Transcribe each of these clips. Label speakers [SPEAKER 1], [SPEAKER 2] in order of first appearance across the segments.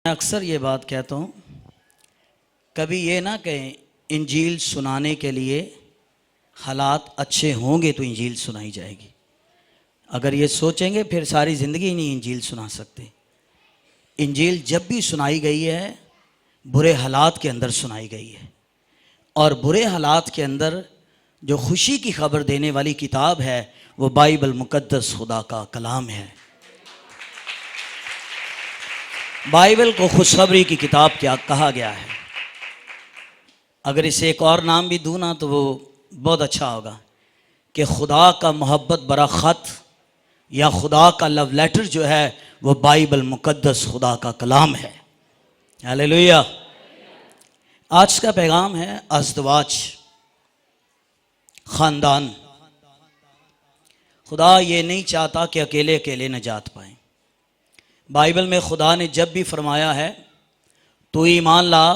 [SPEAKER 1] अक्सर ये बात कहता हूँ, कभी ये ना कहें इंजील सुनाने के लिए हालात अच्छे होंगे तो इंजील सुनाई जाएगी। अगर ये सोचेंगे फिर सारी ज़िंदगी नहीं इंजील सुना सकते। इंजील जब भी सुनाई गई है बुरे हालात के अंदर सुनाई गई है, और बुरे हालात के अंदर जो खुशी की खबर देने वाली किताब है वो बाइबल मुकद्दस खुदा का कलाम है। बाइबल को खुशखबरी की किताब क्या कहा गया है। अगर इसे एक और नाम भी दूँ ना तो वो बहुत अच्छा होगा कि खुदा का मोहब्बत भरा ख़त या खुदा का लव लेटर जो है वो बाइबल मुकद्दस खुदा का कलाम है। हालेलुया। आज का पैगाम है अज़दवाज, ख़ानदान। खुदा ये नहीं चाहता कि अकेले अकेले नजात पाएं। बाइबल में खुदा ने जब भी फरमाया है तू ईमान ला,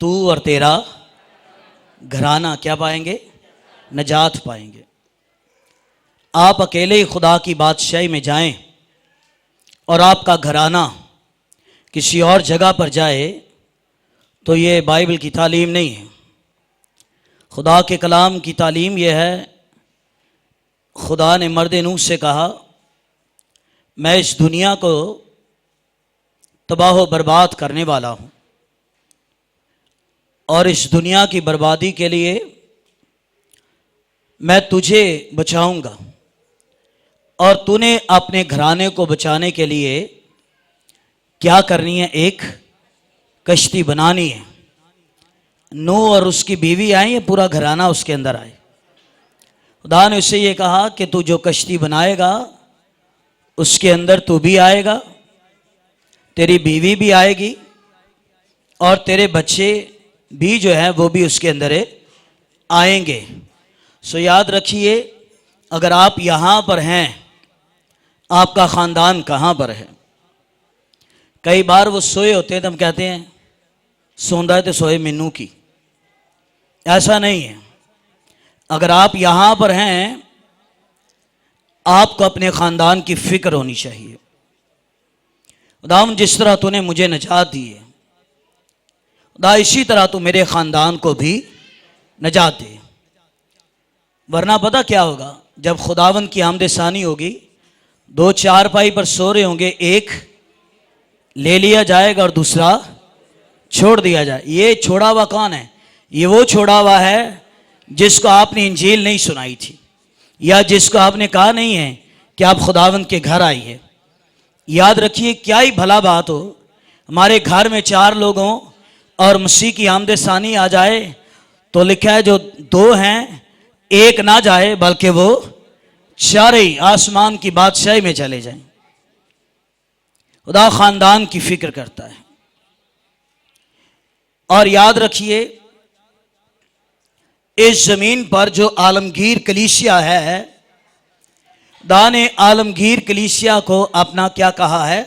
[SPEAKER 1] तू और तेरा घराना क्या पाएंगे? नजात पाएंगे। आप अकेले ही खुदा की बादशाही में जाएं और आपका घराना किसी और जगह पर जाए तो ये बाइबल की तालीम नहीं है। खुदा के कलाम की तालीम यह है, खुदा ने मर्द नूह से कहा मैं इस दुनिया को तबाह व बर्बाद करने वाला हूँ और इस दुनिया की बर्बादी के लिए मैं तुझे बचाऊंगा और तूने अपने घराने को बचाने के लिए क्या करनी है? एक कश्ती बनानी है। नूह और उसकी बीवी आई, या पूरा घराना उसके अंदर आए। खुदा ने उससे ये कहा कि तू जो कश्ती बनाएगा उसके अंदर तू भी आएगा, तेरी बीवी भी आएगी और तेरे बच्चे भी जो है वो भी उसके अंदर आएंगे। सो याद रखिए, अगर आप यहाँ पर हैं, आपका ख़ानदान कहाँ पर है? कई बार वो सोए होते हैं तो हम कहते हैं सोंदा है तो सोए मिन्नू की। ऐसा नहीं है। अगर आप यहाँ पर हैं, आपको अपने ख़ानदान की फ़िक्र होनी चाहिए। खुदावंद जिस तरह तूने मुझे नजात दी है, खुदा इसी तरह तू मेरे ख़ानदान को भी नजात दे। वरना पता क्या होगा, जब खुदावंद की आमद सानी होगी, दो चारपाई पर सो रहे होंगे, एक ले लिया जाएगा और दूसरा छोड़ दिया जाए। ये छोड़ा हुआ कौन है? ये वो छोड़ा हुआ है जिसको आपने इंजील नहीं सुनाई थी, या जिसको आपने कहा नहीं है कि आप खुदावंद के घर आइए। याद रखिए, क्या ही भला बात हो हमारे घर में 4 लोग हों और मसीह की आमद सानी आ जाए तो लिखा है जो 2 हैं एक ना जाए बल्कि वो 4 ही आसमान की बादशाही में चले जाएं। खुदा ख़ानदान की फिक्र करता है। और याद रखिए, इस ज़मीन पर जो आलमगीर कलीसिया है, खुदा ने आलमगीर कलीसिया को अपना क्या कहा है?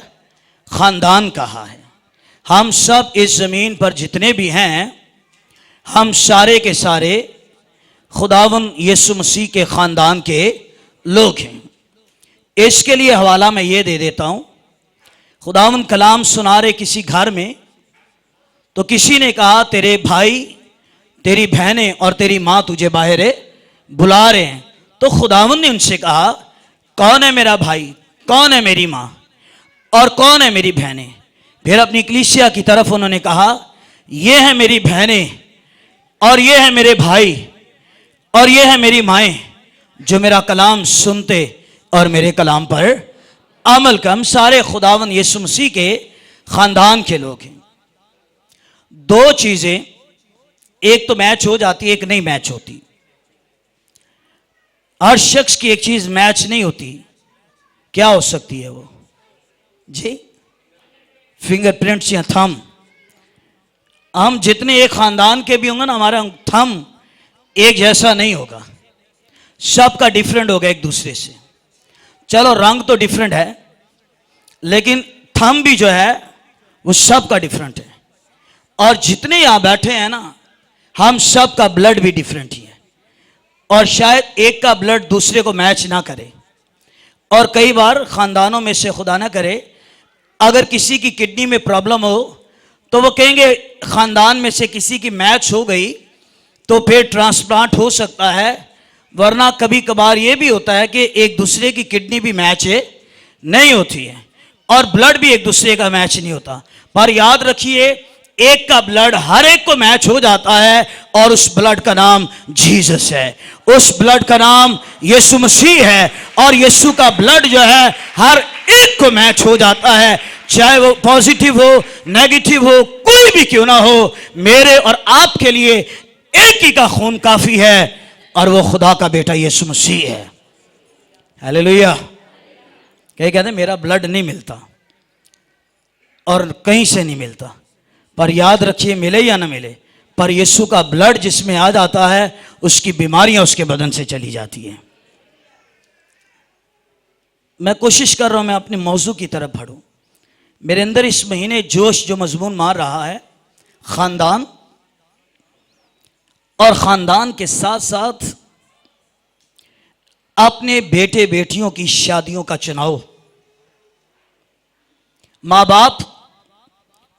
[SPEAKER 1] ख़ानदान कहा है। हम सब इस ज़मीन पर जितने भी हैं, हम सारे के सारे खुदावंद यीशु मसीह के ख़ानदान के लोग हैं। इसके लिए हवाला मैं ये दे देता हूँ। खुदावंद कलाम सुना रहे किसी घर में, तो किसी ने कहा तेरे भाई, तेरी बहनें और तेरी माँ तुझे बाहर बुला रहे हैं। तो खुदावंद ने उनसे कहा कौन है मेरा भाई, कौन है मेरी माँ और कौन है मेरी बहनें? फिर अपनी कलीसिया की तरफ उन्होंने कहा ये है मेरी बहनें और ये है मेरे भाई और ये है मेरी माएँ जो मेरा कलाम सुनते और मेरे कलाम पर अमल कर। हम सारे खुदावंद यीशु मसीह के ख़ानदान के लोग हैं। 2 चीज़ें, एक तो मैच हो जाती है, एक नहीं मैच होती। हर शख्स की एक चीज मैच नहीं होती। क्या हो सकती है वो जी? फिंगरप्रिंट्स या थंब। हम जितने एक खानदान के भी होंगे ना, हमारा थंब एक जैसा नहीं होगा, सबका डिफरेंट होगा एक दूसरे से। चलो रंग तो डिफरेंट है, लेकिन थंब भी जो है वो सबका डिफरेंट है। और जितने यहां बैठे हैं ना, हम सब का ब्लड भी डिफरेंट ही है, और शायद एक का ब्लड दूसरे को मैच ना करे। और कई बार ख़ानदानों में से खुदा ना करे अगर किसी की किडनी में प्रॉब्लम हो तो वो कहेंगे खानदान में से किसी की मैच हो गई तो फिर ट्रांसप्लांट हो सकता है, वरना कभी कभार ये भी होता है कि एक दूसरे की किडनी भी मैच नहीं होती है और ब्लड भी एक दूसरे का मैच नहीं होता। पर याद रखिए, एक का ब्लड हर एक को मैच हो जाता है और उस ब्लड का नाम जीसस है, उस ब्लड का नाम यीशु मसीह है। और यीशु का ब्लड जो है हर एक को मैच हो जाता है, चाहे वो पॉजिटिव हो नेगेटिव हो, कोई भी क्यों ना हो, मेरे और आपके लिए एक ही का खून काफी है और वो खुदा का बेटा यीशु मसीह है। हालेलुया। कई कहते हैं मेरा ब्लड नहीं मिलता और कहीं से नहीं मिलता, पर याद रखिए मिले या ना मिले, पर यीशु का ब्लड जिसमें आ जाता है उसकी बीमारियां उसके बदन से चली जाती हैं। मैं कोशिश कर रहा हूं मैं अपने मौजू की तरफ बढ़ूं। मेरे अंदर इस महीने जोश जो मजमून मार रहा है खानदान, और खानदान के साथ साथ अपने बेटे बेटियों की शादियों का चुनाव। मां बाप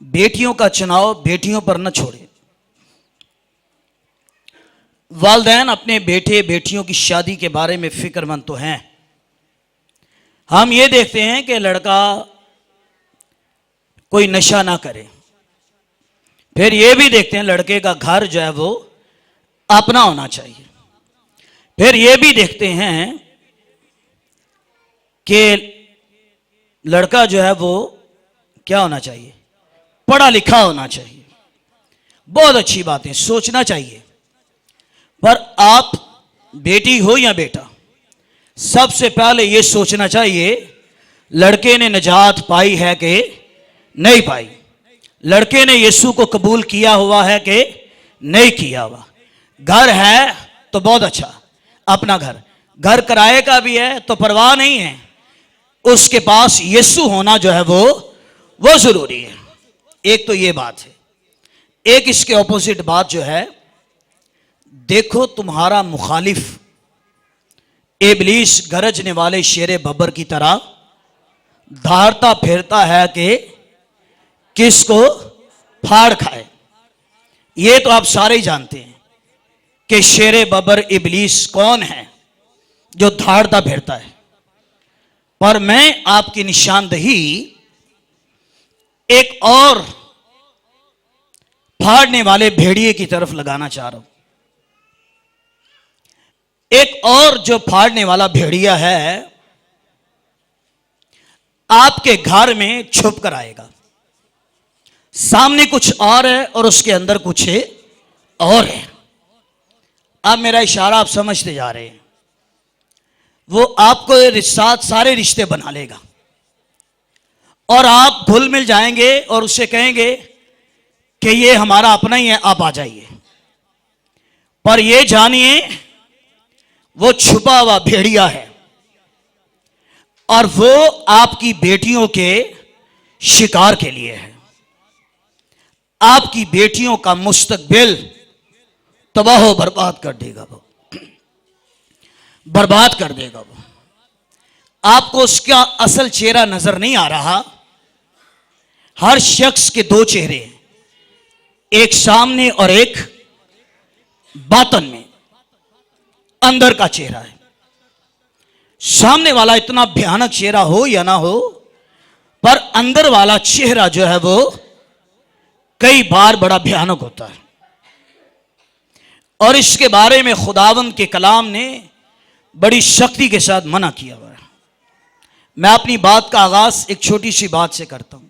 [SPEAKER 1] बेटियों का चुनाव बेटियों पर न छोड़े। वालिदैन अपने बेटे बेटियों की शादी के बारे में फिक्रमंद तो हैं। हम ये देखते हैं कि लड़का कोई नशा ना करे, फिर ये भी देखते हैं लड़के का घर जो है वो अपना होना चाहिए, फिर ये भी देखते हैं कि लड़का जो है वो क्या होना चाहिए, पढ़ा लिखा होना चाहिए। बहुत अच्छी बातें सोचना चाहिए, पर आप बेटी हो या बेटा, सबसे पहले यह सोचना चाहिए लड़के ने निजात पाई है कि नहीं पाई, लड़के ने यीशु को कबूल किया हुआ है कि नहीं किया हुआ। घर है तो बहुत अच्छा, अपना घर किराए का भी है तो परवाह नहीं है, उसके पास यीशु होना जो है वो जरूरी है। एक तो ये बात है। एक इसके ऑपोजिट बात जो है, देखो तुम्हारा मुखालिफ इब्लीस गरजने वाले शेरे बब्बर की तरह धारता फिरता है कि किसको फाड़ खाए। ये तो आप सारे ही जानते हैं कि शेरे बब्बर इब्लीस कौन है जो धारता फिरता है। पर मैं आपकी निशानदही एक और फाड़ने वाले भेड़िए की तरफ लगाना चाह रहा हूं। एक और जो फाड़ने वाला भेड़िया है आपके घर में छुप कर आएगा। सामने कुछ और है और उसके अंदर कुछ और है। अब मेरा इशारा आप समझते जा रहे हैं। वो आपको साथ सारे रिश्ते बना लेगा और आप घुल मिल जाएंगे और उससे कहेंगे कि ये हमारा अपना ही है, आप आ जाइए। पर ये जानिए वो छुपा हुआ भेड़िया है और वो आपकी बेटियों के शिकार के लिए है। आपकी बेटियों का मुस्तकबिल तबाह बर्बाद कर देगा, वो बर्बाद कर देगा। वो आपको उसका असल चेहरा नजर नहीं आ रहा। हर शख्स के दो चेहरे हैं, एक सामने और एक बातन में, अंदर का चेहरा है। सामने वाला इतना भयानक चेहरा हो या ना हो, पर अंदर वाला चेहरा जो है वो कई बार बड़ा भयानक होता है। और इसके बारे में खुदावंद के कलाम ने बड़ी शक्ति के साथ मना किया हुआ है। मैं अपनी बात का आगाज एक छोटी सी बात से करता हूं।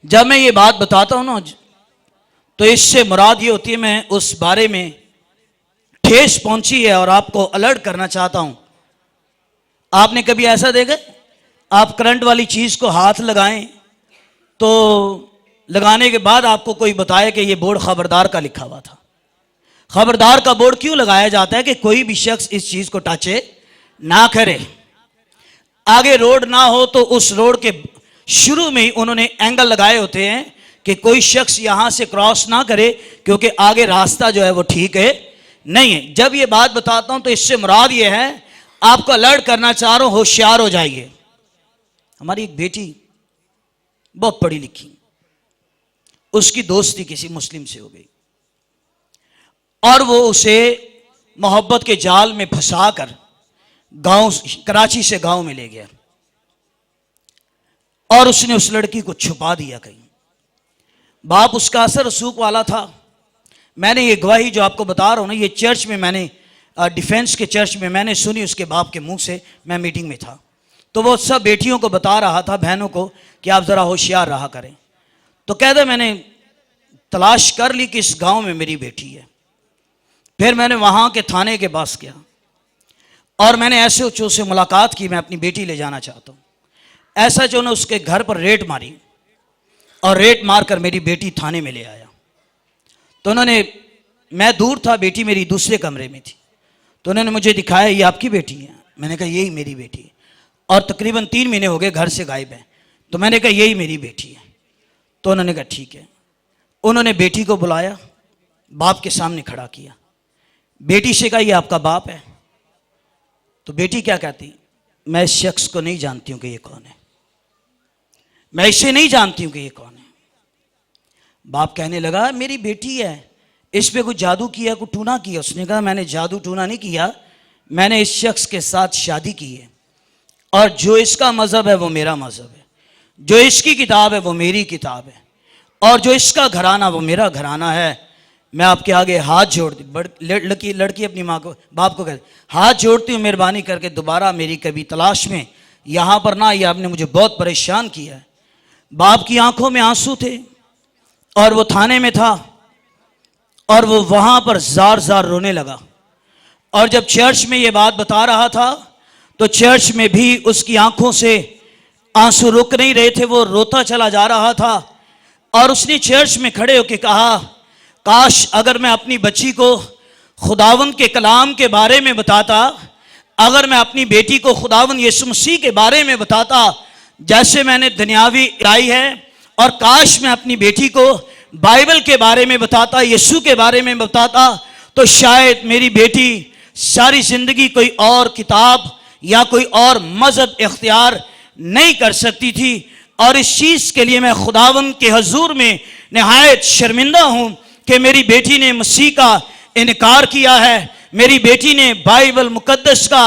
[SPEAKER 1] जब मैं ये बात बताता हूं ना, तो इससे मुराद ये होती है, मैं उस बारे में ठेस पहुंची है और आपको अलर्ट करना चाहता हूं। आपने कभी ऐसा देखा, आप करंट वाली चीज को हाथ लगाएं तो लगाने के बाद आपको कोई बताए कि ये बोर्ड खबरदार का लिखा हुआ था। खबरदार का बोर्ड क्यों लगाया जाता है? कि कोई भी शख्स इस चीज को टच ना करे। आगे रोड ना हो तो उस रोड के शुरू में ही उन्होंने एंगल लगाए होते हैं कि कोई शख्स यहां से क्रॉस ना करे, क्योंकि आगे रास्ता जो है वो ठीक है नहीं है। जब ये बात बताता हूं तो इससे मुराद ये है, आपको अलर्ट करना चाह रहा हूं, होशियार हो जाइए। हमारी एक बेटी बहुत पढ़ी लिखी, उसकी दोस्ती किसी मुस्लिम से हो गई और वो उसे मोहब्बत के जाल में फंसाकर गांव, कराची से गांव में ले गया और उसने उस लड़की को छुपा दिया कहीं। बाप उसका असर रसूख वाला था। मैंने ये गवाही जो आपको बता रहा हूं ना, ये चर्च में मैंने डिफेंस के चर्च में मैंने सुनी उसके बाप के मुंह से। मैं मीटिंग में था तो वो सब बेटियों को बता रहा था, बहनों को, कि आप ज़रा होशियार रहा करें। तो कहते मैंने तलाश कर ली कि इस गांव में मेरी बेटी है। फिर मैंने वहां के थाने के पास गया और मैंने ऐसे उच्चों से मुलाकात की, मैं अपनी बेटी ले जाना चाहता हूँ। ऐसा जो ने उसके घर पर रेड मारी और रेड मारकर मेरी बेटी थाने में ले आया। तो उन्होंने, मैं दूर था, बेटी मेरी दूसरे कमरे में थी, तो उन्होंने मुझे दिखाया, ये आपकी बेटी है? मैंने कहा यही मेरी बेटी है, और तकरीबन 3 महीने हो गए घर से गायब है। तो मैंने कहा यही मेरी बेटी है। तो उन्होंने कहा ठीक है। उन्होंने बेटी को बुलाया, बाप के सामने खड़ा किया, बेटी से कहा ये आपका बाप है? तो बेटी क्या कहती, मैं इस शख्स को नहीं जानती हूं कि ये कौन है, मैं इसे नहीं जानती हूं कि ये कौन है। बाप कहने लगा मेरी बेटी है, इस पे कुछ जादू किया, कुछ टूना किया? उसने कहा मैंने जादू टूना नहीं किया, मैंने इस शख्स के साथ शादी की है और जो इसका मजहब है वो मेरा मजहब है, जो इसकी किताब है वो मेरी किताब है, और जो इसका घराना वो मेरा घराना है। मैं आपके आगे हाथ जोड़ती, लड़की अपनी माँ को, बाप को कहती, हाथ जोड़ती हूँ, मेहरबानी करके दोबारा मेरी कभी तलाश में यहाँ पर ना आइए, आपने मुझे बहुत परेशान किया है। बाप की आंखों में आंसू थे और वो थाने में था और वो वहाँ पर जार जार रोने लगा। और जब चर्च में ये बात बता रहा था तो चर्च में भी उसकी आंखों से आंसू रुक नहीं रहे थे, वो रोता चला जा रहा था। और उसने चर्च में खड़े होकर कहा, काश अगर मैं अपनी बच्ची को खुदावंद के कलाम के बारे में बताता, अगर मैं अपनी बेटी को खुदावंद यीशु मसीह के बारे में बताता जैसे मैंने दुनियावी लाई है, और काश मैं अपनी बेटी को बाइबल के बारे में बताता, यीशु के बारे में बताता, तो शायद मेरी बेटी सारी जिंदगी कोई और किताब या कोई और मजहब इख्तियार नहीं कर सकती थी। और इस चीज के लिए मैं खुदावंद के हजूर में निहायत शर्मिंदा हूं कि मेरी बेटी ने मसीह का इनकार किया है, मेरी बेटी ने बाइबल मुकद्दस का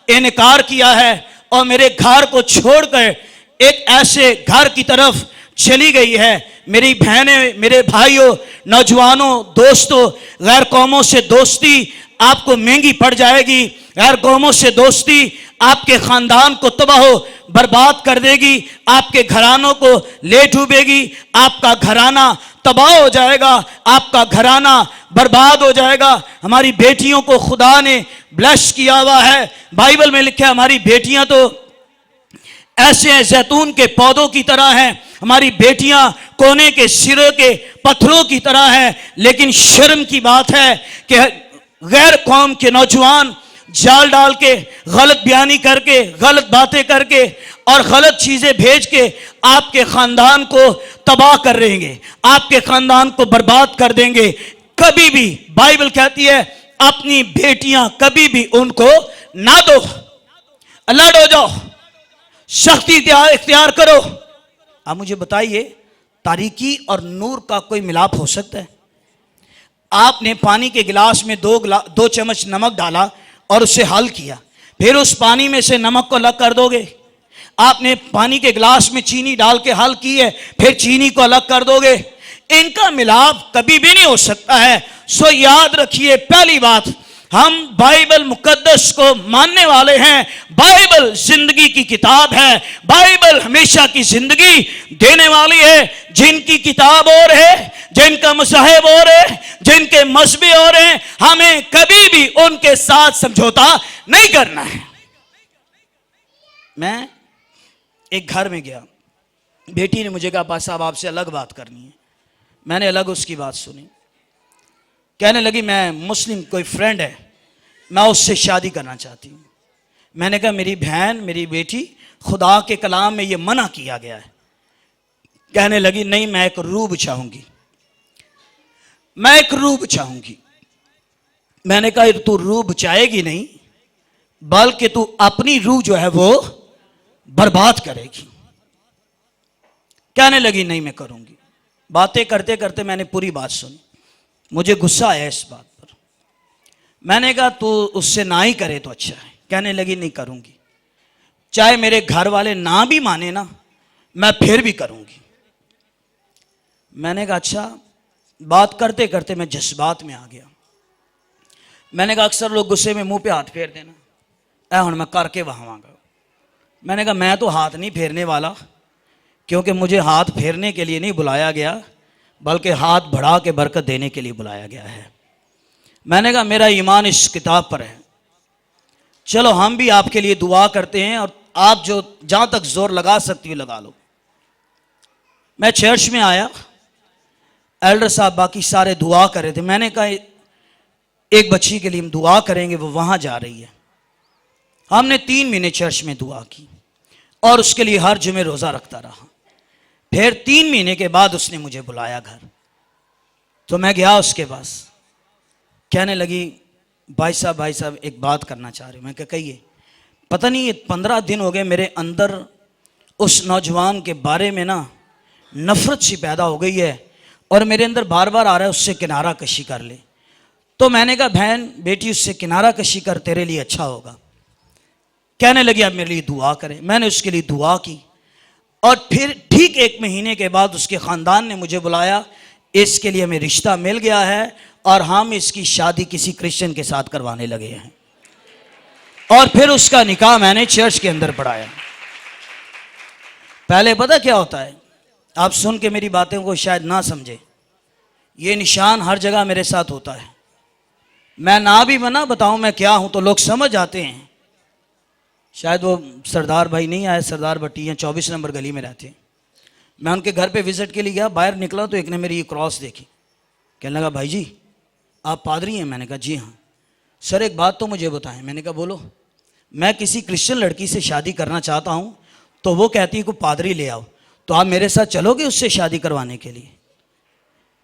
[SPEAKER 1] इनकार किया है और मेरे घर को छोड़कर एक ऐसे घर की तरफ चली गई है। मेरी बहनें, मेरे भाइयों, नौजवानों, दोस्तों, गैर कौमों से दोस्ती आपको महंगी पड़ जाएगी। गैर कौमों से दोस्ती आपके खानदान को तबाह बर्बाद कर देगी, आपके घरानों को ले डूबेगी, आपका घराना तबाह हो जाएगा, आपका घराना बर्बाद हो जाएगा। हमारी बेटियों को खुदा ने ब्लेस किया हुआ है। बाइबल में लिखा है हमारी बेटियां तो ऐसे हैं जैतून के पौधों की तरह हैं, हमारी बेटियां कोने के सिरे के पत्थरों की तरह हैं। लेकिन शर्म की बात है कि गैर कौम के नौजवान जाल डाल के, गलत बयानी करके, गलत बातें करके और गलत चीजें भेज के आपके खानदान को तबाह कर देंगे, आपके खानदान को बर्बाद कर देंगे। कभी भी बाइबल कहती है अपनी बेटियां कभी भी उनको ना दो, अलर्ट हो जाओ, सख्ती इख्तियार करो। अब मुझे बताइए, तारीकी और नूर का कोई मिलाप हो सकता है? आपने पानी के गिलास में 2 चम्मच नमक डाला और उसे हल किया, फिर उस पानी में से नमक को अलग कर दोगे? आपने पानी के गिलास में चीनी डाल के हल की है, फिर चीनी को अलग कर दोगे? इनका मिलाप कभी भी नहीं हो सकता है। सो याद रखिए, पहली बात, हम बाइबल मुकद्दस को मानने वाले हैं। बाइबल जिंदगी की किताब है, बाइबल हमेशा की जिंदगी देने वाली है। जिनकी किताब और है, जिनका मुसाहिब और है, जिनके मजहबी और हैं, हमें कभी भी उनके साथ समझौता नहीं करना है। मैं एक घर में गया, बेटी ने मुझे कहा पास साहब आपसे अलग बात करनी है। मैंने अलग उसकी बात सुनी, कहने लगी मैं मुस्लिम कोई फ्रेंड है, मैं उससे शादी करना चाहती हूँ। मैंने कहा मेरी बहन, मेरी बेटी, खुदा के कलाम में ये मना किया गया है। कहने लगी नहीं, मैं एक रूह चाहूंगी, मैं एक रूह चाहूंगी। मैंने कहा तू रूह बचाएगी नहीं, बल्कि तू अपनी रूह जो है वो बर्बाद करेगी। कहने लगी नहीं मैं करूंगी। बातें करते करते मैंने पूरी बात सुनी, मुझे गुस्सा आया इस बात पर। मैंने कहा तू उससे ना ही करे तो अच्छा है। कहने लगी नहीं करूंगी, चाहे मेरे घर वाले ना भी माने ना, मैं फिर भी करूंगी। मैंने कहा अच्छा। बात करते करते मैं जज्बात में आ गया। मैंने कहा अक्सर लोग गुस्से में मुंह पे हाथ फेर देना, ऐ हुण मैं करके वहावांगा। मैंने कहा मैं तो हाथ नहीं फेरने वाला, क्योंकि मुझे हाथ फेरने के लिए नहीं बुलाया गया, बल्कि हाथ बढ़ा के बरकत देने के लिए बुलाया गया है। मैंने कहा मेरा ईमान इस किताब पर है, चलो हम भी आपके लिए दुआ करते हैं, और आप जो जहां तक जोर लगा सकती हो लगा लो। मैं चर्च में आया, एल्डर साहब बाकी सारे दुआ कर रहे थे। मैंने कहा एक बच्ची के लिए हम दुआ करेंगे, वो वहां जा रही है। हमने 3 महीने चर्च में दुआ की और उसके लिए हर जुमे रोजा रखता रहा। फिर 3 महीने के बाद उसने मुझे बुलाया घर, तो मैं गया उसके पास। कहने लगी भाई साहब एक बात करना चाह रही हूं। मैं क्या कहिए। पता नहीं ये 15 दिन हो गए मेरे अंदर उस नौजवान के बारे में ना नफरत सी पैदा हो गई है, और मेरे अंदर बार बार आ रहा है उससे किनारा कशी कर ले। तो मैंने कहा बहन बेटी उससे किनारा कशी कर, तेरे लिए अच्छा होगा। कहने लगी आप मेरे लिए दुआ करें। मैंने उसके लिए दुआ की, और फिर ठीक 1 महीने के बाद उसके ख़ानदान ने मुझे बुलाया, इसके लिए हमें रिश्ता मिल गया है और हम इसकी शादी किसी क्रिश्चियन के साथ करवाने लगे हैं। और फिर उसका निकाह मैंने चर्च के अंदर पढ़ाया। पहले पता क्या होता है, आप सुन के मेरी बातों को शायद ना समझे, ये निशान हर जगह मेरे साथ होता है। मैं ना भी मना बताऊं मैं क्या हूं तो लोग समझ आते हैं। शायद वो सरदार भाई नहीं आए, सरदार भट्टी हैं, 24 नंबर गली में रहते हैं। मैं उनके घर पे विजिट के लिए गया, बाहर निकला तो एक ने मेरी ये क्रॉस देखी। कहने लगा भाई जी आप पादरी हैं? मैंने कहा जी हाँ। सर एक बात तो मुझे बताएं। मैंने कहा बोलो। मैं किसी क्रिश्चियन लड़की से शादी करना चाहता हूँ, तो वो कहती है को पादरी ले आओ, तो आप मेरे साथ चलोगे उससे शादी करवाने के लिए?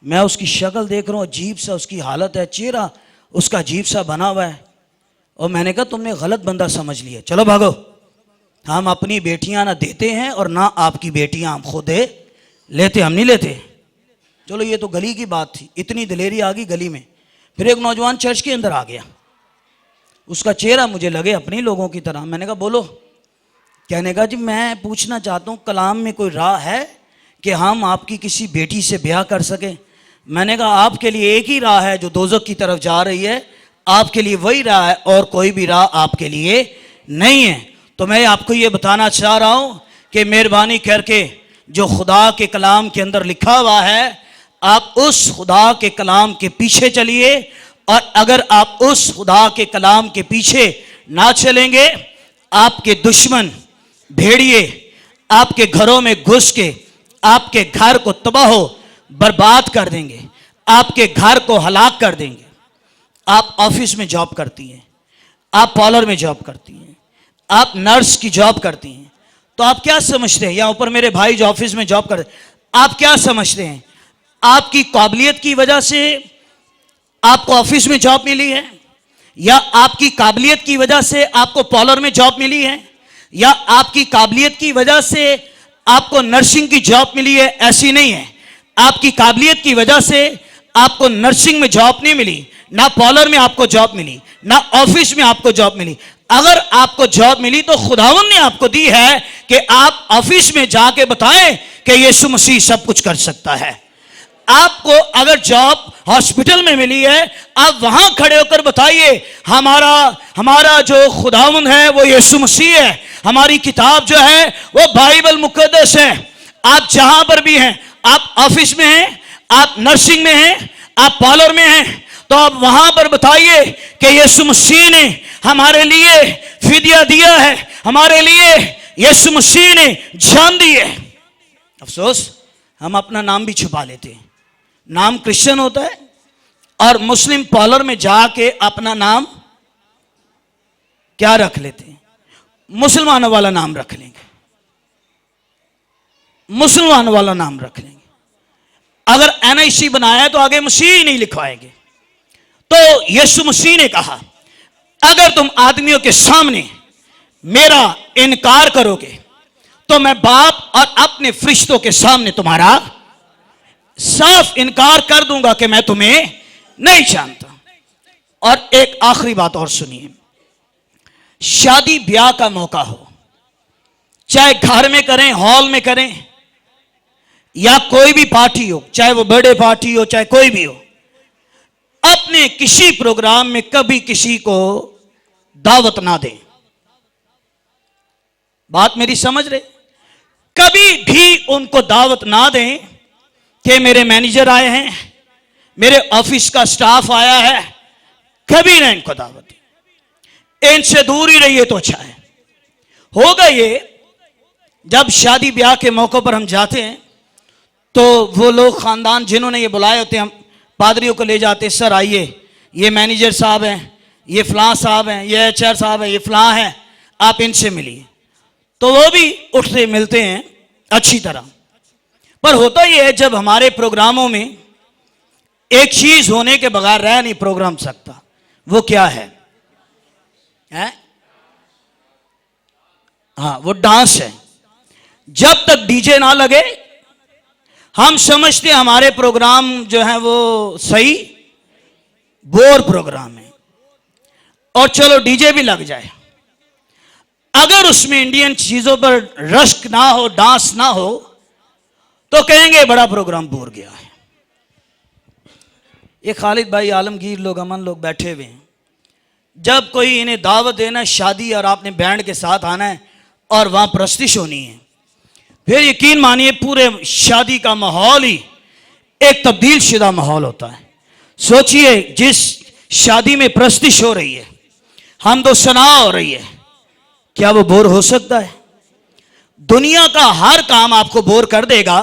[SPEAKER 1] मैं उसकी शक्ल देख रहा हूँ, अजीब सा उसकी हालत है, चेहरा उसका अजीब सा बना हुआ है। और मैंने कहा तुमने गलत बंदा समझ लिया, चलो भागो। हम अपनी बेटियां ना देते हैं और ना आपकी बेटियां हम खुद लेते, हम नहीं लेते। चलो ये तो गली की बात थी, इतनी दिलेरी आ गई गली में। फिर एक नौजवान चर्च के अंदर आ गया, उसका चेहरा मुझे लगे अपने लोगों की तरह। मैंने कहा बोलो। कहने का जी मैं पूछना चाहता हूँ कलाम में कोई राह है कि हम आपकी किसी बेटी से ब्याह कर सके? मैंने कहा आपके लिए एक ही राह है जो दोज़ख की तरफ जा रही है, आपके लिए वही राह है और कोई भी राह आपके लिए नहीं है। तो मैं आपको ये बताना चाह रहा हूँ कि मेहरबानी करके जो खुदा के कलाम के अंदर लिखा हुआ है, आप उस खुदा के कलाम के पीछे चलिए। और अगर आप उस खुदा के कलाम के पीछे ना चलेंगे, आपके दुश्मन भेड़िए आपके घरों में घुस के आपके घर को तबाह बर्बाद कर देंगे, आपके घर को हलाक कर देंगे। आप ऑफिस में जॉब करती हैं, आप पार्लर में जॉब करती हैं, आप नर्स की जॉब करती हैं, तो आप क्या समझते हैं? या ऊपर मेरे भाई जो ऑफिस में जॉब करते, आप क्या समझते हैं? आपकी काबिलियत की वजह से आपको ऑफिस में जॉब मिली है, या आपकी काबिलियत की वजह से आपको पार्लर में जॉब मिली है, या आपकी काबिलियत की वजह से आपको नर्सिंग की जॉब मिली है? ऐसी नहीं है। आपकी काबिलियत की वजह से आपको नर्सिंग में जॉब नहीं मिली, ना पार्लर में आपको जॉब मिली, ना ऑफिस में आपको जॉब मिली। अगर आपको जॉब मिली तो खुदावन ने आपको दी है कि आप ऑफिस में जाके बताएं कि यीशु मसीह सब कुछ कर सकता है। आपको अगर जॉब हॉस्पिटल में मिली है, आप वहां खड़े होकर बताइए हमारा जो खुदावन है वो यीशु मसीह है, हमारी किताब जो है वो बाइबल मुकद्दस है। आप जहां पर भी हैं, आप ऑफिस में हैं, आप नर्सिंग में हैं, आप पार्लर में हैं, तो आप वहां पर बताइए कि यीशु मसीह ने हमारे लिए फिदिया दिया है, हमारे लिए यीशु मसीह ने जान दी है। अफसोस हम अपना नाम भी छुपा लेते हैं। नाम क्रिश्चियन होता है और मुस्लिम पार्लर में जाके अपना नाम क्या रख लेते हैं? मुसलमानों वाला नाम रख लेंगे, मुसलमान वाला नाम रख लेंगे। अगर NIC बनाया है तो आगे मसीह नहीं लिखवाएंगे। तो यीशु मसीह ने कहा अगर तुम आदमियों के सामने मेरा इनकार करोगे तो मैं बाप और अपने फरिश्तों के सामने तुम्हारा साफ इनकार कर दूंगा कि मैं तुम्हें नहीं जानता। और एक आखिरी बात और सुनिए, शादी ब्याह का मौका हो, चाहे घर में करें, हॉल में करें, या कोई भी पार्टी हो, चाहे वो बर्थडे पार्टी हो, चाहे कोई भी हो, अपने किसी प्रोग्राम में कभी किसी को दावत ना दें। बात मेरी समझ रहे? कभी भी उनको दावत ना दें कि मेरे मैनेजर आए हैं, मेरे ऑफिस का स्टाफ आया है, कभी ना इनको दावत दें। इनसे दूर ही रहिए तो अच्छा है। होगा ये, जब शादी ब्याह के मौकों पर हम जाते हैं तो वो लोग खानदान जिन्होंने ये बुलाए होते हैं, हम पादरियों को ले जाते हैं, सर आइए, ये मैनेजर साहब हैं, ये फलां साहब हैं, ये एचआर साहब हैं, ये फलां हैं, आप इनसे मिलिए। तो वो भी उठते मिलते हैं अच्छी तरह। पर होता ये है, जब हमारे प्रोग्रामों में एक चीज होने के बगैर रह नहीं प्रोग्राम सकता, वो क्या है? हाँ, वो डांस है। जब तक डीजे ना लगे हम समझते हैं हमारे प्रोग्राम जो है वो सही बोर प्रोग्राम है। और चलो डीजे भी लग जाए, अगर उसमें इंडियन चीजों पर रश्क ना हो, डांस ना हो, तो कहेंगे बड़ा प्रोग्राम बोर गया है। ये खालिद भाई, आलमगीर लोग, अमन लोग बैठे हुए हैं, जब कोई इन्हें दावत देना है शादी और आपने बैंड के साथ आना है और वहां प्रस्तिश होनी है, फिर यकीन मानिए पूरे शादी का माहौल ही एक तब्दील शुदा माहौल होता है। सोचिए, जिस शादी में प्रस्तिश हो रही है, हमदो सना हो रही है, क्या वो बोर हो सकता है? दुनिया का हर काम आपको बोर कर देगा,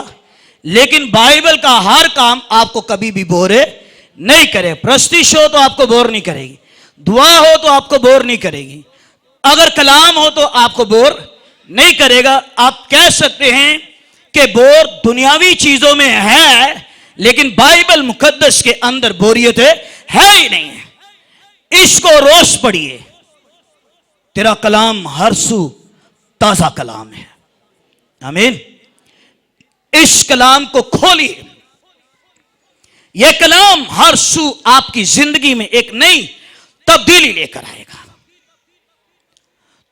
[SPEAKER 1] लेकिन बाइबल का हर काम आपको कभी भी बोर नहीं करे। प्रस्तिश हो तो आपको बोर नहीं करेगी, दुआ हो तो आपको बोर नहीं करेगी, अगर कलाम हो तो आपको बोर नहीं करेगा। आप कह सकते हैं कि बोर दुनियावी चीजों में है, लेकिन बाइबल मुकद्दस के अंदर बोरियत है ही नहीं है। इसको रोज पढ़िए, तेरा कलाम हर सू ताजा कलाम है। आमीन। इस कलाम को खोलिए, यह कलाम हर सू आपकी जिंदगी में एक नई तब्दीली लेकर आएगा।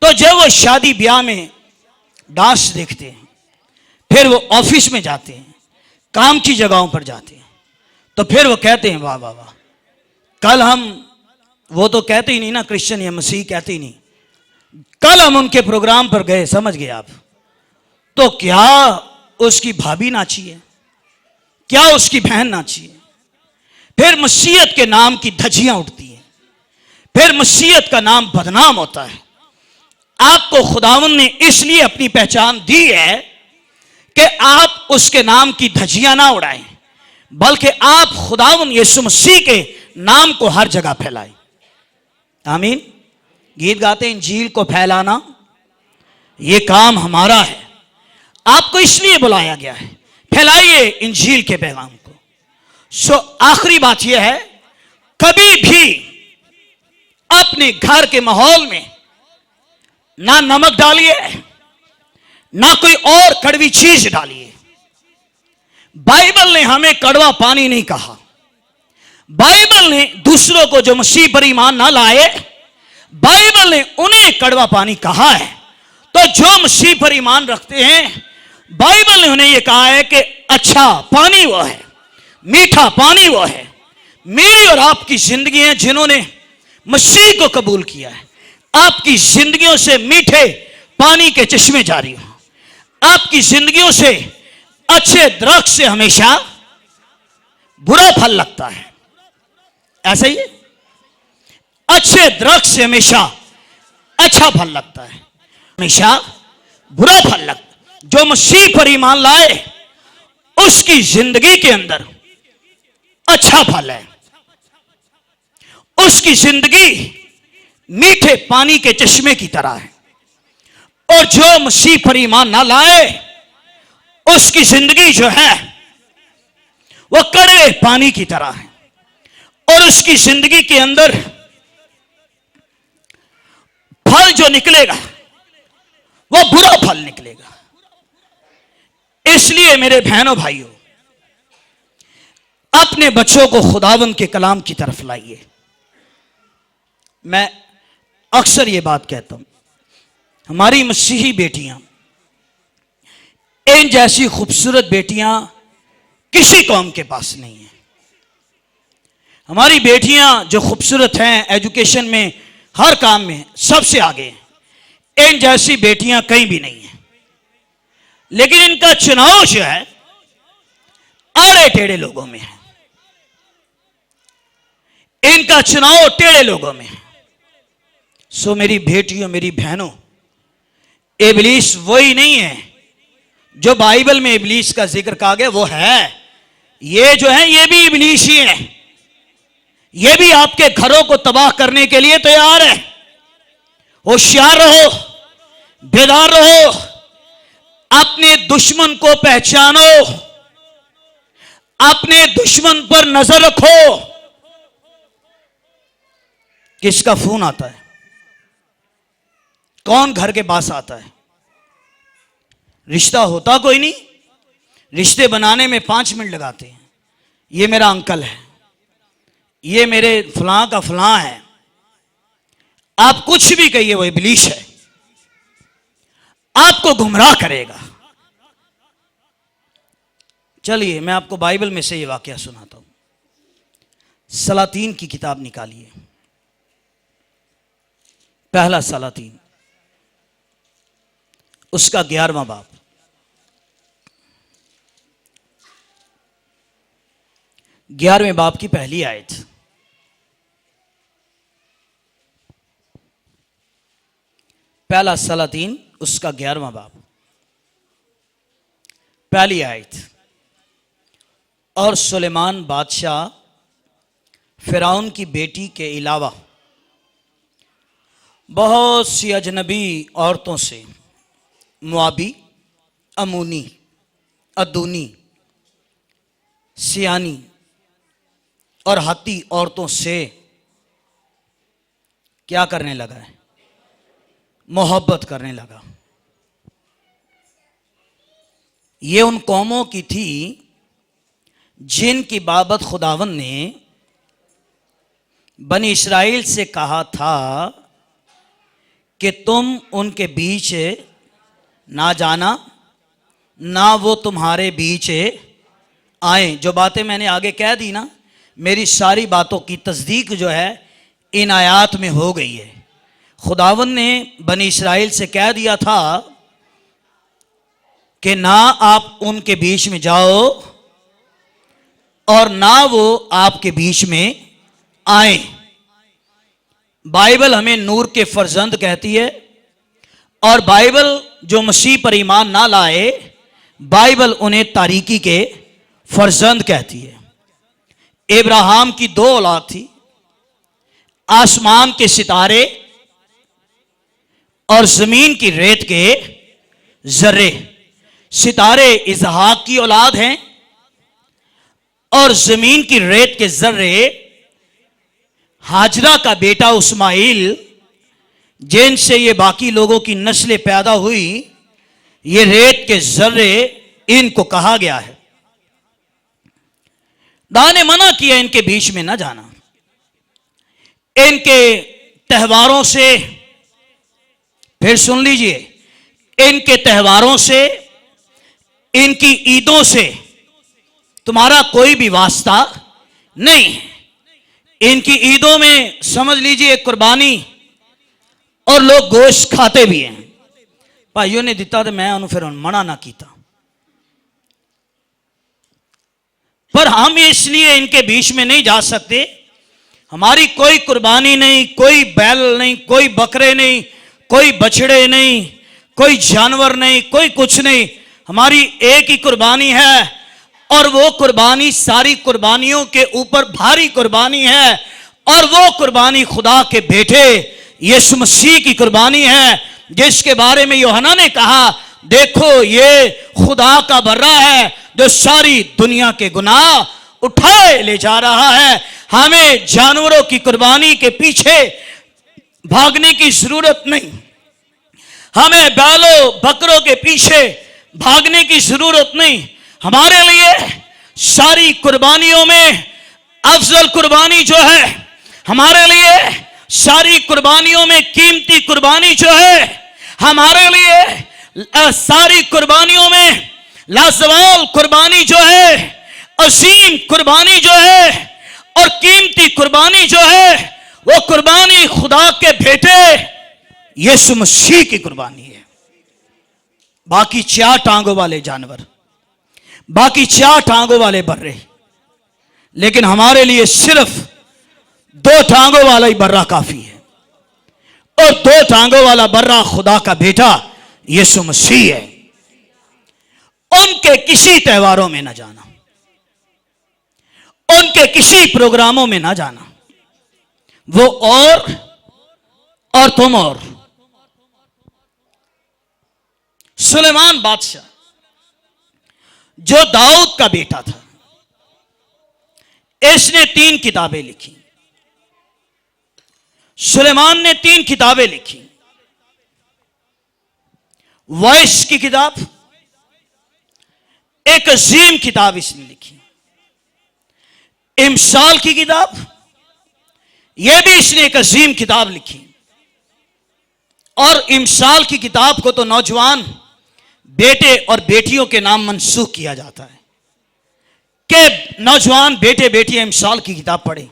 [SPEAKER 1] तो जब वो शादी ब्याह में डांस देखते हैं, फिर वो ऑफिस में जाते हैं, काम की जगहों पर जाते हैं, तो फिर वो कहते हैं वाह वाह वाह। कल हम, वो तो कहते ही नहीं ना क्रिश्चियन या मसीह कहते ही नहीं, कल हम उनके प्रोग्राम पर गए, समझ गए आप, तो क्या उसकी भाभी नाची है, क्या उसकी बहन नाची है। फिर मसीहत के नाम की धज्जियां उठती हैं, फिर मसीहत का नाम बदनाम होता है। आपको खुदावंद ने इसलिए अपनी पहचान दी है कि आप उसके नाम की धज्जियां ना उड़ाएं, बल्कि आप खुदावंद यीशु मसीह के नाम को हर जगह फैलाएं। आमीन। गीत गाते हैं, इंजील को फैलाना ये काम हमारा है। आपको इसलिए बुलाया गया है, फैलाइए इंजील के पैगाम को। आखिरी बात यह है, कभी भी अपने घर के माहौल में ना नमक डालिए, ना कोई और कड़वी चीज डालिए। बाइबल ने हमें कड़वा पानी नहीं कहा। बाइबल ने दूसरों को जो मसीह पर ईमान ना लाए, बाइबल ने उन्हें कड़वा पानी कहा है। तो जो मसीह पर ईमान रखते हैं, बाइबल ने उन्हें यह कहा है कि अच्छा पानी वो है, मीठा पानी वो है। मेरी और आपकी जिंदगियां जिन्होंने मसीह को कबूल किया है, आपकी जिंदगियों से मीठे पानी के चश्मे जारी हो। आपकी जिंदगियों से अच्छे दरख्त से हमेशा बुरा फल लगता है, ऐसा ही है। अच्छे दरख्त से हमेशा अच्छा फल लगता है, हमेशा बुरा फल लगता है। जो मसीह पर ईमान लाए, उसकी जिंदगी के अंदर अच्छा फल है, उसकी जिंदगी मीठे पानी के चश्मे की तरह है। और जो मसीह पर ईमान ना लाए, उसकी जिंदगी जो है वो कड़वे पानी की तरह है, और उसकी जिंदगी के अंदर फल जो निकलेगा वो बुरा फल निकलेगा। इसलिए मेरे बहनों भाइयों, अपने बच्चों को खुदावंद के कलाम की तरफ लाइए। मैं अक्सर ये बात कहता हूं, हमारी मसीही बेटियां, इन जैसी खूबसूरत बेटियां किसी कौम के पास नहीं है। हमारी बेटियां जो खूबसूरत हैं, एजुकेशन में, हर काम में सबसे आगे हैं, इन जैसी बेटियां कहीं भी नहीं है। लेकिन इनका चुनाव जो है आड़े टेढ़े लोगों में है, इनका चुनाव टेढ़े लोगों में है। सो मेरी बेटियों, मेरी बहनों, इब्लीस वही नहीं है जो बाइबल में इब्लीस का जिक्र कहा गया, वो है। ये जो है ये भी इब्लीस ही है, ये भी आपके घरों को तबाह करने के लिए तैयार है। होशियार रहो, बेदार रहो, अपने दुश्मन को पहचानो, अपने दुश्मन पर नजर रखो। किसका फोन आता है, कौन घर के पास आता है, रिश्ता होता कोई नहीं, रिश्ते बनाने में 5 मिनट लगाते हैं। ये मेरा अंकल है, ये मेरे फलां का फलां है। आप कुछ भी कहिए, वो इब्लीस है, आपको गुमराह करेगा। चलिए मैं आपको बाइबल में से ये वाकया सुनाता हूं। सलातीन की किताब निकालिए, पहला सलातीन, उसका 11वां बाब, 11वें बाब की पहली आयत। पहला सलातीन उसका 11वां बाब, पहली आयत। और सुलेमान बादशाह फिरौन की बेटी के अलावा बहुत सी अजनबी औरतों से, मुआबी, अमूनी, अदूनी, सियानी और हत्ती औरतों से क्या करने लगा है, मोहब्बत करने लगा। ये उन कौमों की थी जिनकी बाबत खुदावंद ने बनी इस्राएल से कहा था कि तुम उनके बीच ना जाना, ना वो तुम्हारे बीच आए। जो बातें मैंने आगे कह दी ना, मेरी सारी बातों की तस्दीक जो है इन आयात में हो गई है। खुदावंद ने बनी इस्राएल से कह दिया था कि ना आप उनके बीच में जाओ और ना वो आपके बीच में आए। बाइबल हमें नूर के फर्जंद कहती है, और बाइबल जो मसीह पर ईमान ना लाए, बाइबल उन्हें तारीकी के फर्जंद कहती है। इब्राहिम की 2 औलाद थी, आसमान के सितारे और जमीन की रेत के जर्रे। सितारे इसहाक की औलाद हैं और जमीन की रेत के जर्रे हाजरा का बेटा उस्माइल, जिनसे ये बाकी लोगों की नस्लें पैदा हुई। ये रेत के जर्रे इनको कहा गया है। खुदा ने मना किया इनके बीच में ना जाना। इनके त्योहारों से, फिर सुन लीजिए, इनके त्योहारों से, इनकी ईदों से तुम्हारा कोई भी वास्ता नहीं है। इनकी ईदों में समझ लीजिए कुर्बानी, और लोग गोश्त खाते भी हैं। भाइयों ने दिता तो मैं उन्हें फिर मना ना किया, पर हम इसलिए इनके बीच में नहीं जा सकते। हमारी कोई कुर्बानी नहीं, कोई बैल नहीं, कोई बकरे नहीं, कोई बछड़े नहीं, कोई जानवर नहीं, कोई कुछ नहीं। हमारी एक ही कुर्बानी है, और वो कुर्बानी सारी कुर्बानियों के ऊपर भारी कुर्बानी है, और वो कुर्बानी खुदा के बेटे यीशु मसीह की कुर्बानी है, जिसके बारे में यूहन्ना ने कहा, देखो ये खुदा का बर्रा है जो सारी दुनिया के गुनाह उठाए ले जा रहा है। हमें जानवरों की कुर्बानी के पीछे भागने की जरूरत नहीं, हमें बैलों बकरों के पीछे भागने की जरूरत नहीं। हमारे लिए सारी कुर्बानियों में अफजल कुर्बानी जो है, हमारे लिए सारी कुर्बानियों में कीमती कुर्बानी जो है, हमारे लिए सारी कुर्बानियों में लाजवाब कुर्बानी जो है, असीम कुर्बानी जो है और कीमती कुर्बानी जो है, वो कुर्बानी खुदा के बेटे यीशु मसीह की कुर्बानी है। बाकी 4 टांगों वाले जानवर, बाकी 4 टांगों वाले बर्रे, लेकिन हमारे लिए सिर्फ 2 टांगों वाला ही बर्रा काफी है। और 2 टांगों वाला बर्रा खुदा का बेटा यीशु मसीह है। उनके किसी त्योहारों में ना जाना, उनके किसी प्रोग्रामों में ना जाना। वो और तुम और। सुलेमान बादशाह जो दाऊद का बेटा था, इसने 3 किताबें लिखी। सुलेमान ने 3 किताबें लिखी। वॉइस की किताब, एक अजीम किताब इसने लिखी। इमसाल की किताब, यह भी इसने एक अजीम किताब लिखी। और इमसाल की किताब को तो नौजवान बेटे और बेटियों के नाम मंसूख किया जाता है कि नौजवान बेटे बेटियां इमसाल की किताब पढ़े।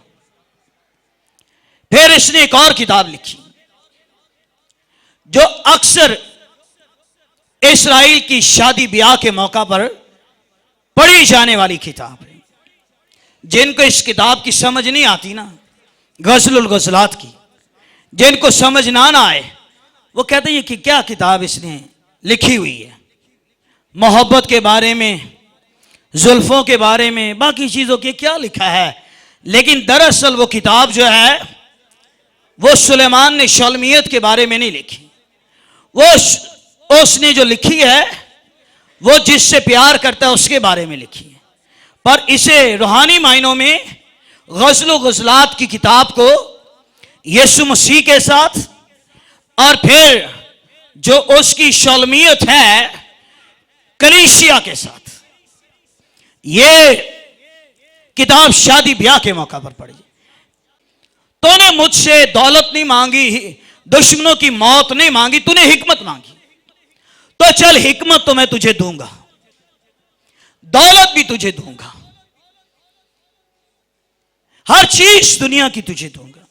[SPEAKER 1] फिर इसने एक और किताब लिखी जो अक्सर इस्राएल की शादी ब्याह के मौका पर पढ़ी जाने वाली किताब है। जिनको इस किताब की समझ नहीं आती ना, गज़लुल गज़लात की, जिनको समझ ना आए, वो कहते हैं कि क्या किताब इसने लिखी हुई है, मोहब्बत के बारे में, जुल्फों के बारे में, बाकी चीजों के क्या लिखा है। लेकिन दरअसल वो किताब जो है वो सुलेमान ने शलमियत के बारे में नहीं लिखी। वो उसने जो लिखी है वो जिससे प्यार करता है उसके बारे में लिखी है। पर इसे रूहानी मायनों में गज़ल गज़लात की किताब को यीशु मसीह के साथ और फिर जो उसकी शलमियत है कलीसिया के साथ, ये किताब शादी ब्याह के मौका पर पढ़ी। तूने मुझसे दौलत नहीं मांगी, दुश्मनों की मौत नहीं मांगी, तूने हिकमत मांगी, तो चल हिकमत तो मैं तुझे दूंगा, दौलत भी तुझे दूंगा, हर चीज दुनिया की तुझे दूंगा।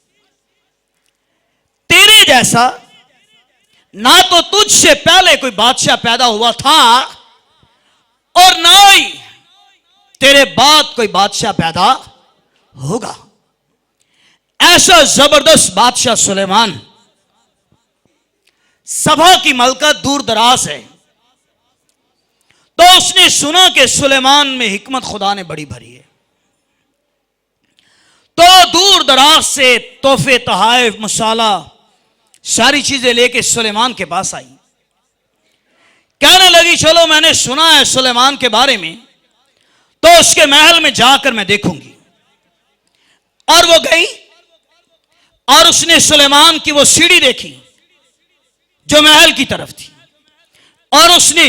[SPEAKER 1] तेरे जैसा ना तो तुझसे पहले कोई बादशाह पैदा हुआ था और ना ही तेरे बाद कोई बादशाह पैदा होगा। ऐसा जबरदस्त बादशाह सुलेमान। सभा की मलका दूर दराज है, तो उसने सुना कि सुलेमान में हिकमत खुदा ने बड़ी भरी है, तो दूर दराज से तोहफे, तहाइफ, मसाला, सारी चीजें लेके सुलेमान के पास आई। कहने लगी चलो मैंने सुना है सुलेमान के बारे में, तो उसके महल में जाकर मैं देखूंगी। और वो गई और उसने सुलेमान की वो सीढ़ी देखी जो महल की तरफ थी, और उसने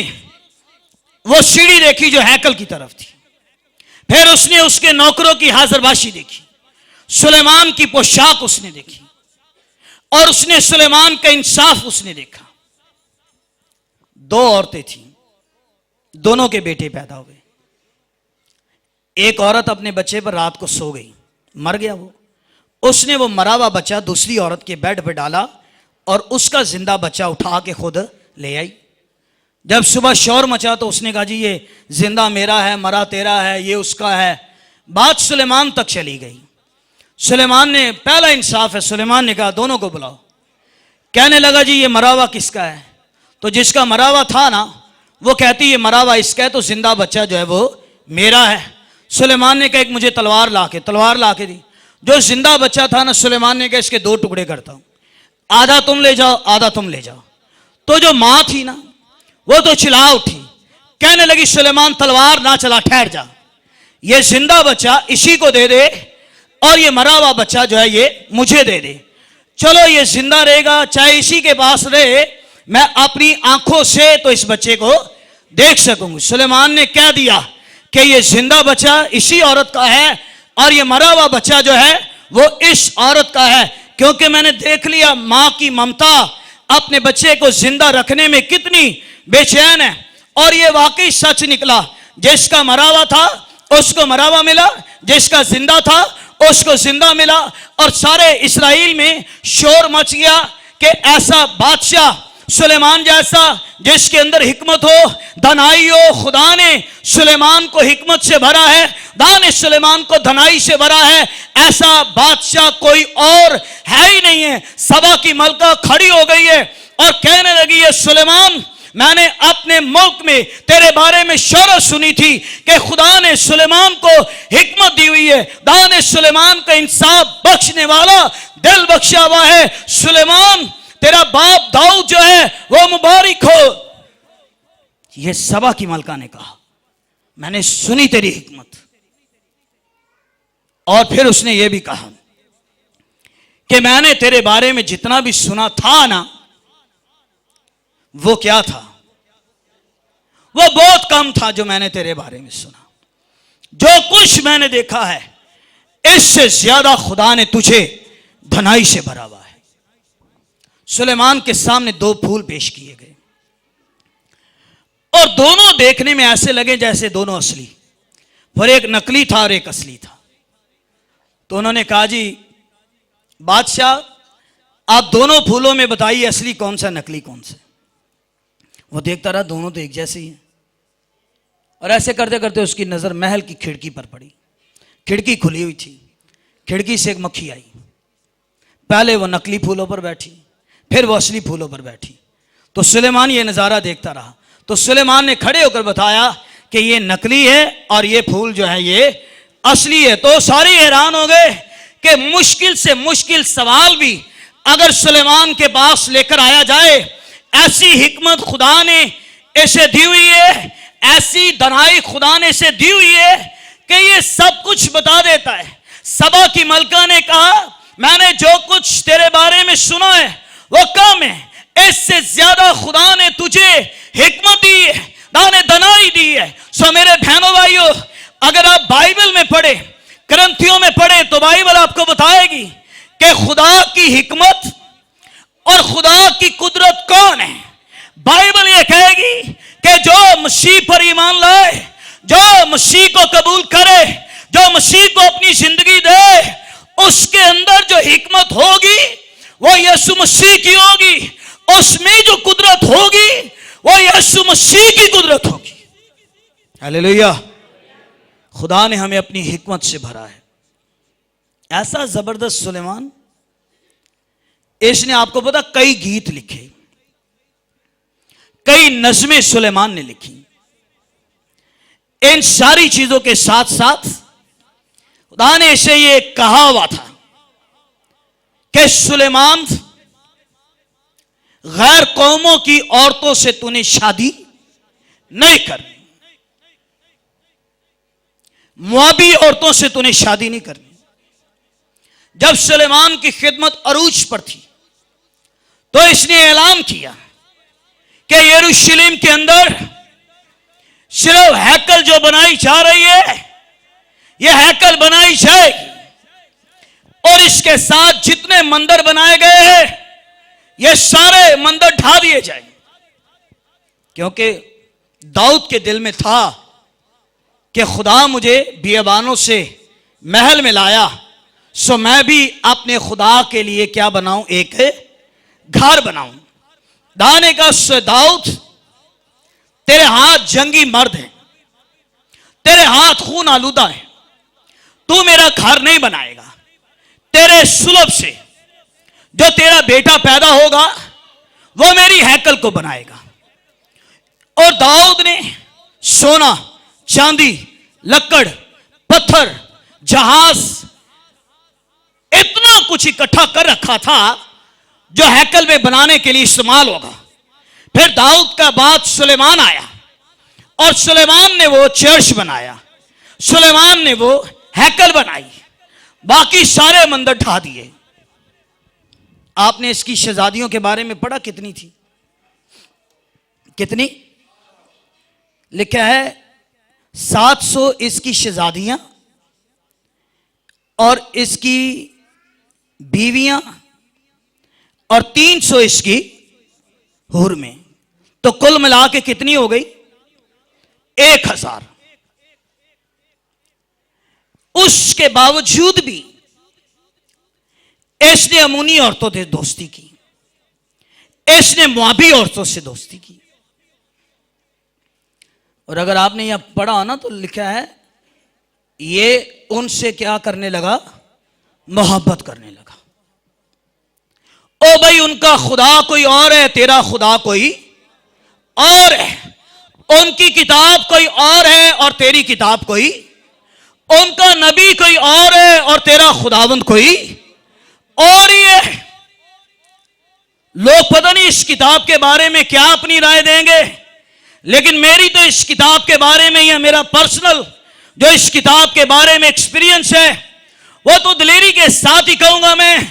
[SPEAKER 1] वो सीढ़ी देखी जो हैकल की तरफ थी। फिर उसने उसके नौकरों की हाजिरबाशी देखी, सुलेमान की पोशाक उसने देखी, और उसने सुलेमान का इंसाफ उसने देखा। 2 औरतें थीं, दोनों के बेटे पैदा हुए। एक औरत अपने बच्चे पर रात को सो गई, मर गया वो। उसने वो मरा हुआ बच्चा दूसरी औरत के बेड पे डाला और उसका जिंदा बच्चा उठा के खुद ले आई। जब सुबह शोर मचा तो उसने कहा जी ये जिंदा मेरा है, मरा तेरा है, ये उसका है। बात सुलेमान तक चली गई। सुलेमान ने, पहला इंसाफ है, सुलेमान ने कहा दोनों को बुलाओ। कहने लगा जी ये मरा हुआ किसका है? तो जिसका मरा हुआ था ना वो कहती ये मरा हुआ इसका है, तो जिंदा बच्चा जो है वो मेरा है। सुलेमान ने कहा एक मुझे तलवार ला के दी। जो जिंदा बच्चा था ना, सुलेमान ने कहा इसके 2 टुकड़े करता हूं, आधा तुम ले जाओ, आधा तुम ले जाओ। तो जो मां थी ना वो तो चिल्ला उठी, कहने लगी सुलेमान तलवार ना चला, ठहर जा, ये जिंदा बच्चा इसी को दे दे और ये मरा हुआ बच्चा जो है ये मुझे दे दे। चलो ये जिंदा रहेगा, चाहे इसी के पास रहे, मैं अपनी आंखों से तो इस बच्चे को देख सकूंगी। सुलेमान ने कह दिया कि ये जिंदा बच्चा इसी औरत का है और ये मरा हुआ बच्चा जो है वो इस औरत का है, क्योंकि मैंने देख लिया मां की ममता अपने बच्चे को जिंदा रखने में कितनी बेचैन है। और ये वाकई सच निकला, जिसका मरा हुआ था उसको मरा हुआ मिला, जिसका जिंदा था उसको जिंदा मिला। और सारे इस्राएल में शोर मच गया कि ऐसा बादशाह सुलेमान जैसा जिसके अंदर हिकमत हो, धनाई हो। खुदा ने सुलेमान को हिकमत से भरा है, खुदा ने सुलेमान को धनाई से भरा है। ऐसा बादशाह कोई और है ही नहीं है। सभा की मलका खड़ी हो गई है और कहने लगी है, सुलेमान, मैंने अपने मुल्क में तेरे बारे में शोहरत सुनी थी कि खुदा ने सुलेमान को हिकमत दी हुई है, खुदा ने सुलेमान को इंसाफ बख्शने वाला दिल बख्शा हुआ है। सुलेमान, तेरा बाप दाऊद जो है वो मुबारक हो। यह सभा की मलका ने कहा, मैंने सुनी तेरी हिकमत। और फिर उसने यह भी कहा कि मैंने तेरे बारे में जितना भी सुना था ना, वो क्या था? वो बहुत कम था जो मैंने तेरे बारे में सुना। जो कुछ मैंने देखा है इससे ज्यादा खुदा ने तुझे धनाई से भरा हुआ है। सुलेमान के सामने दो फूल पेश किए गए और दोनों देखने में ऐसे लगे जैसे दोनों असली, पर एक नकली था और एक असली था। तो उन्होंने कहा, जी बादशाह, आप दोनों फूलों में बताइए असली कौन सा नकली कौन सा। वो देखता रहा, दोनों तो एक जैसे ही हैं। और ऐसे करते करते उसकी नजर महल की खिड़की पर पड़ी। खिड़की खुली हुई थी, खिड़की से एक मक्खी आई। पहले वो नकली फूलों पर बैठी, फिर वो असली फूलों पर बैठी। तो सुलेमान ये नजारा देखता रहा। तो सुलेमान ने खड़े होकर बताया कि ये नकली है और ये फूल जो है ये असली है। तो सारे हैरान हो गए कि मुश्किल से मुश्किल सवाल भी अगर सुलेमान के पास लेकर आया जाए, ऐसी हिकमत खुदा ने इसे दी हुई है, ऐसी धनाई खुदा ने इसे दी हुई है कि ये सब कुछ बता देता है। सभा की मलका ने कहा, मैंने जो कुछ तेरे बारे में सुना है वो कम है, इससे ज्यादा खुदा ने तुझे हिकमत दी है, खुदा ने धनाई दी है। सो मेरे बहनों भाइयों, अगर आप बाइबल में पढ़े, ग्रंथियों में पढ़े, तो बाइबल आपको बताएगी कि खुदा की हिकमत और खुदा की कुदरत कौन है। बाइबल ये कहेगी कि जो मसीह पर ईमान लाए, जो मसीह को कबूल करे, जो मसीह को अपनी जिंदगी दे, उसके अंदर जो हिकमत होगी वो यीशु मसीह की होगी। उसमें जो कुदरत होगी वो यीशु मसीह की कुदरत होगी। हालेलुया। खुदा ने हमें अपनी हिकमत से भरा है। ऐसा जबरदस्त सुलेमान, इसने आपको पता कई गीत लिखे, कई नज़में सुलेमान ने लिखी। इन सारी चीजों के साथ साथ खुदा ने इसे ये कहा हुआ था कि सुलेमान, गैर कौमों की औरतों से तूने शादी नहीं करनी, मुआबी औरतों से तूने शादी नहीं करनी। जब सुलेमान की खिदमत अरूज पर थी तो इसने ऐलान किया कि यरूशलेम के अंदर सिर्फ हैकल जो बनाई जा रही है, यह हैकल बनाई जाएगी और इसके साथ जितने मंदिर बनाए गए हैं ये सारे मंदिर ढा दिए जाएंगे। क्योंकि दाऊद के दिल में था कि खुदा मुझे बियाबानों से महल में लाया, सो मैं भी अपने खुदा के लिए क्या बनाऊं, एक घर बनाऊं। दाने का दाऊद, तेरे हाथ जंगी मर्द हैं, तेरे हाथ खून आलूदा है, तू मेरा घर नहीं बनाएगा। तेरे सुलभ से जो तेरा बेटा पैदा होगा वो मेरी हैकल को बनाएगा। और दाऊद ने सोना, चांदी, लकड़, पत्थर, जहाज, इतना कुछ इकट्ठा कर रखा था जो हैकल में बनाने के लिए इस्तेमाल होगा। फिर दाऊद का बाद सुलेमान आया और सुलेमान ने वो चर्च बनाया, सुलेमान ने वो हैकल बनाई, बाकी सारे मंदिर ढा दिए। आपने इसकी शहजादियों के बारे में पढ़ा, कितनी थी, कितनी? लिखा है 700 इसकी शहजादियां और इसकी बीवियां और 300 इसकी हुर में, तो कुल मिला के कितनी हो गई? 1000। उसके बावजूद भी इसने अमूनी औरतों से दोस्ती की, इसने मुआबी औरतों से दोस्ती की। और अगर आपने यहां पढ़ा हो ना तो लिखा है ये उनसे क्या करने लगा? मोहब्बत करने लगा। ओ भाई, उनका खुदा कोई और है, तेरा खुदा कोई और है। उनकी किताब कोई और है और तेरी किताब कोई, उनका नबी कोई और है और तेरा खुदावंद कोई और ही है। लोग पता नहीं इस किताब के बारे में क्या अपनी राय देंगे, लेकिन मेरी तो इस किताब के बारे में, यह मेरा पर्सनल जो इस किताब के बारे में एक्सपीरियंस है, वो तो दिलेरी के साथ ही कहूंगा मैं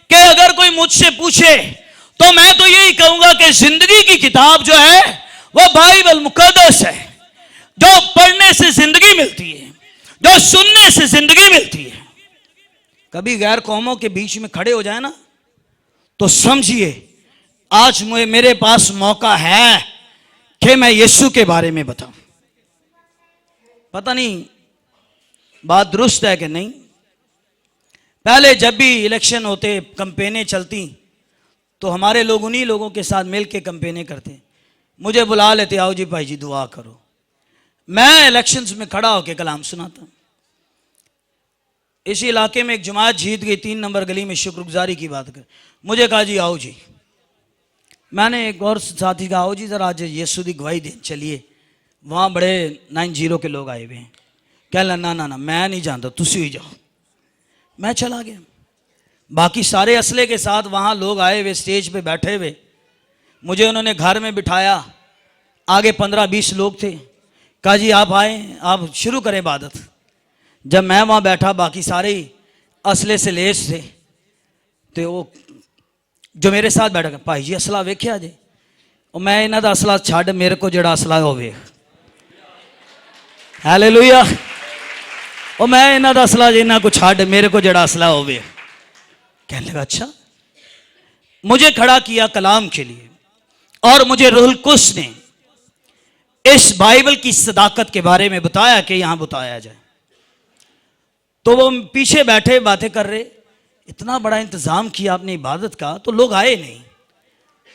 [SPEAKER 1] कि अगर कोई मुझसे पूछे तो मैं तो यही कहूंगा कि जिंदगी की किताब जो है वो बाइबल मुकद्दस है, जो पढ़ने से जिंदगी मिलती है, जो सुनने से जिंदगी मिलती है। कभी गैर कौमों के बीच में खड़े हो जाए ना तो समझिए आज मेरे पास मौका है कि मैं यीशु के बारे में बताऊं। पता नहीं बात दुरुस्त है कि नहीं। पहले जब भी इलेक्शन होते, कैंपेनें चलती, तो हमारे लोग उन्हीं लोगों के साथ मिल के कैंपेनें करते, मुझे बुला लेते, आओ जी भाई जी दुआ करो। मैं इलेक्शंस में खड़ा होकर कलाम सुनाता। इसी इलाके में एक जमात जीत गई 3 नंबर गली में, शुक्रगुजारी की बात कर, मुझे कहा जी आओ जी। मैंने एक और साथी कहा आओ जी जरा आज यीशु की गवाही दें चलिए, वहाँ बड़े 90 के लोग आए हुए हैं। कह ला ना ना ना मैं नहीं जानता, तुसी ही जाओ। मैं चला गया। बाकी सारे असले के साथ वहाँ लोग आए हुए, स्टेज पे बैठे हुए। मुझे उन्होंने घर में बिठाया, आगे 15-20 लोग थे। कहा जी आप आए, आप शुरू करें इबादत। जब मैं वहाँ बैठा, बाकी सारे ही असले से लेस थे, तो वो जो मेरे साथ बैठा भाई जी असला वेख्या जे, और मैं इन्हां दा असला छड्ड मेरे को जड़ा असला होवे, हालेलुया। और मैं इन्हां दा असला इन्हां को छड्ड मेरे को जड़ा असला होवे। कहने लगा अच्छा। मुझे खड़ा किया कलाम के लिए और मुझे रूहुल कुद्स ने इस बाइबल की सदाकत के बारे में बताया कि यहां बताया जाए। तो वो पीछे बैठे बातें कर रहे, इतना बड़ा इंतजाम किया आपने इबादत का, तो लोग आए नहीं।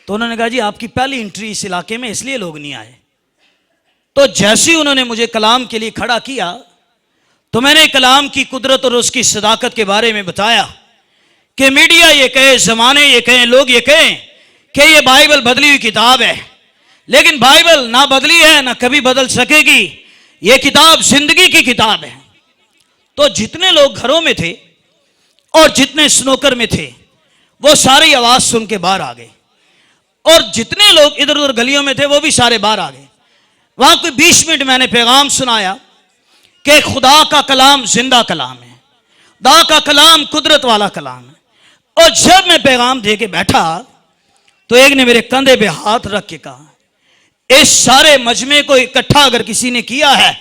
[SPEAKER 1] तो उन्होंने कहा जी आपकी पहली एंट्री इस इलाके में, इसलिए लोग नहीं आए। तो जैसे ही उन्होंने मुझे कलाम के लिए खड़ा किया तो मैंने कलाम की कुदरत और उसकी सदाकत के बारे में बताया कि मीडिया ये कहे, जमाने ये कहें, लोग ये कहें कि ये बाइबल बदली हुई किताब है, लेकिन बाइबल ना बदली है ना कभी बदल सकेगी। ये किताब जिंदगी की किताब है। तो जितने लोग घरों में थे और जितने स्नोकर में थे वो सारी आवाज सुन के बाहर आ गए, और जितने लोग इधर उधर गलियों में थे वो भी सारे बाहर आ गए। वहां कोई 20 मिनट मैंने पैगाम सुनाया कि खुदा का कलाम जिंदा कलाम है, खुदा का कलाम कुदरत वाला कलाम है। और जब मैं पैगाम दे के बैठा तो एक ने मेरे कंधे पे हाथ रख के कहा, इस सारे मजमे को इकट्ठा अगर किसी ने किया है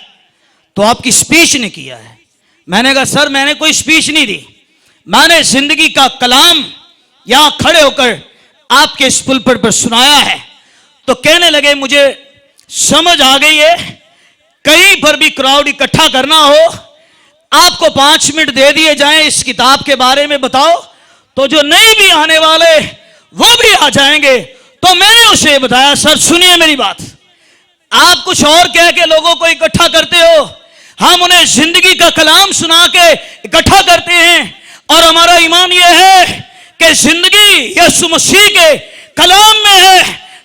[SPEAKER 1] तो आपकी स्पीच ने किया है। मैंने कहा सर मैंने कोई स्पीच नहीं दी, मैंने जिंदगी का कलाम यहां खड़े होकर आपके इस पुलपट पर सुनाया है। तो कहने लगे मुझे समझ आ गई है, कहीं पर भी क्राउड इकट्ठा करना हो, आपको 5 मिनट दे दिए जाएं, इस किताब के बारे में बताओ, तो जो नहीं भी आने वाले वो भी आ जाएंगे। तो मैंने उसे बताया सर सुनिए मेरी बात, आप कुछ और कह के लोगों को इकट्ठा करते हो, हम उन्हें जिंदगी का कलाम सुना के इकट्ठा करते हैं, और हमारा ईमान यह है कि जिंदगी यीशु मसीह के कलाम में है,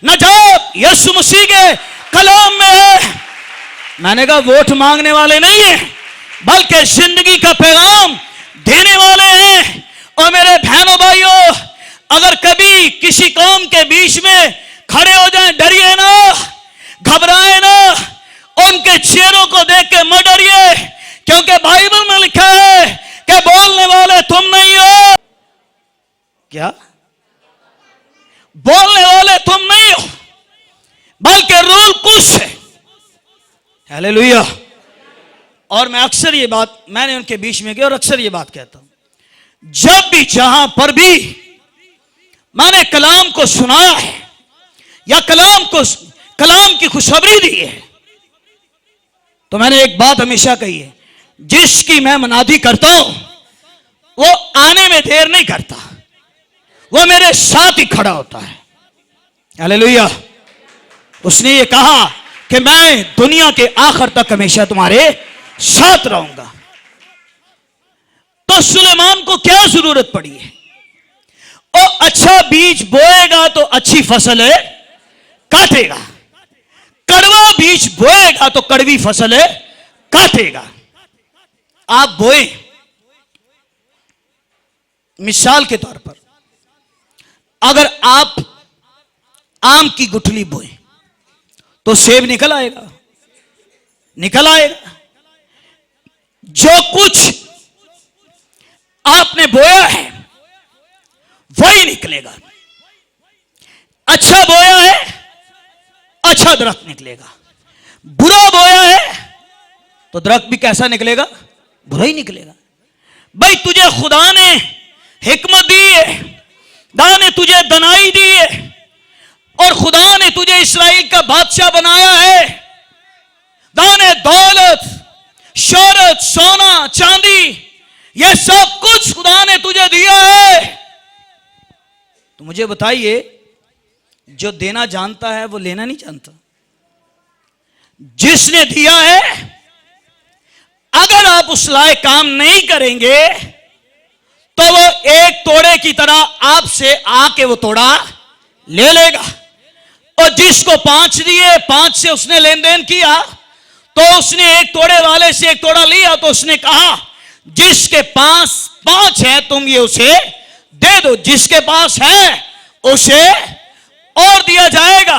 [SPEAKER 1] नजात यीशु मसीह के कलाम में है। मैंने कहा वोट मांगने वाले नहीं है, बल्कि जिंदगी का पैगाम देने वाले हैं। और मेरे बहनों भाइयों, अगर कभी किसी कौम के बीच में खड़े हो जाएं, डरिए ना, घबराए ना, उनके चेहरों को देख के मत डरिए, क्योंकि बाइबल में लिखा है कि बोलने वाले तुम नहीं हो। क्या बोलने वाले तुम नहीं हो, बल्कि रूहुल कुद्स है। हालेलुया। और मैं अक्सर ये बात मैंने उनके बीच में की और अक्सर ये बात कहता हूं, जब भी जहां पर भी मैंने कलाम को सुनाया है या कलाम की खुशखबरी दी है, तो मैंने एक बात हमेशा कही है, जिसकी मैं मनादी करता हूं वो आने में देर नहीं करता, वो मेरे साथ ही खड़ा होता है। हालेलुया। उसने ये कहा कि मैं दुनिया के आखिर तक हमेशा तुम्हारे साथ रहूंगा। तो सुलेमान को क्या जरूरत पड़ी है? और अच्छा बीज बोएगा तो अच्छी फसल है काटेगा, कड़वा बीज बोएगा तो कड़वी फसल है काटेगा। आप बोए, मिसाल के तौर पर अगर आप आम की गुठली बोए तो सेब निकल आएगा, निकल आएगा। जो कुछ आपने बोया है वही निकलेगा। अच्छा बोया है अच्छा दरख्त निकलेगा, बुरा बोया है तो दरख्त भी कैसा निकलेगा? बुरा ही निकलेगा। भाई तुझे खुदा ने हिकमत दी है, खुदा ने तुझे दनाई दी है और खुदा ने तुझे इस्राएल का बादशाह बनाया है। खुदा ने दौलत, शोहरत, सोना, चांदी, ये सब कुछ खुदा ने तुझे दिया है। तो मुझे बताइए, जो देना जानता है वो लेना नहीं जानता? जिसने दिया है, अगर आप उस लायक काम नहीं करेंगे तो वो एक तोड़े की तरह आपसे आके वो तोड़ा ले लेगा। और जिसको 5 दिए, 5 से उसने लेन देन किया, तो उसने एक तोड़े वाले से एक तोड़ा लिया, तो उसने कहा जिसके पास 5 है तुम ये उसे दे दो, जिसके पास है उसे और दिया जाएगा,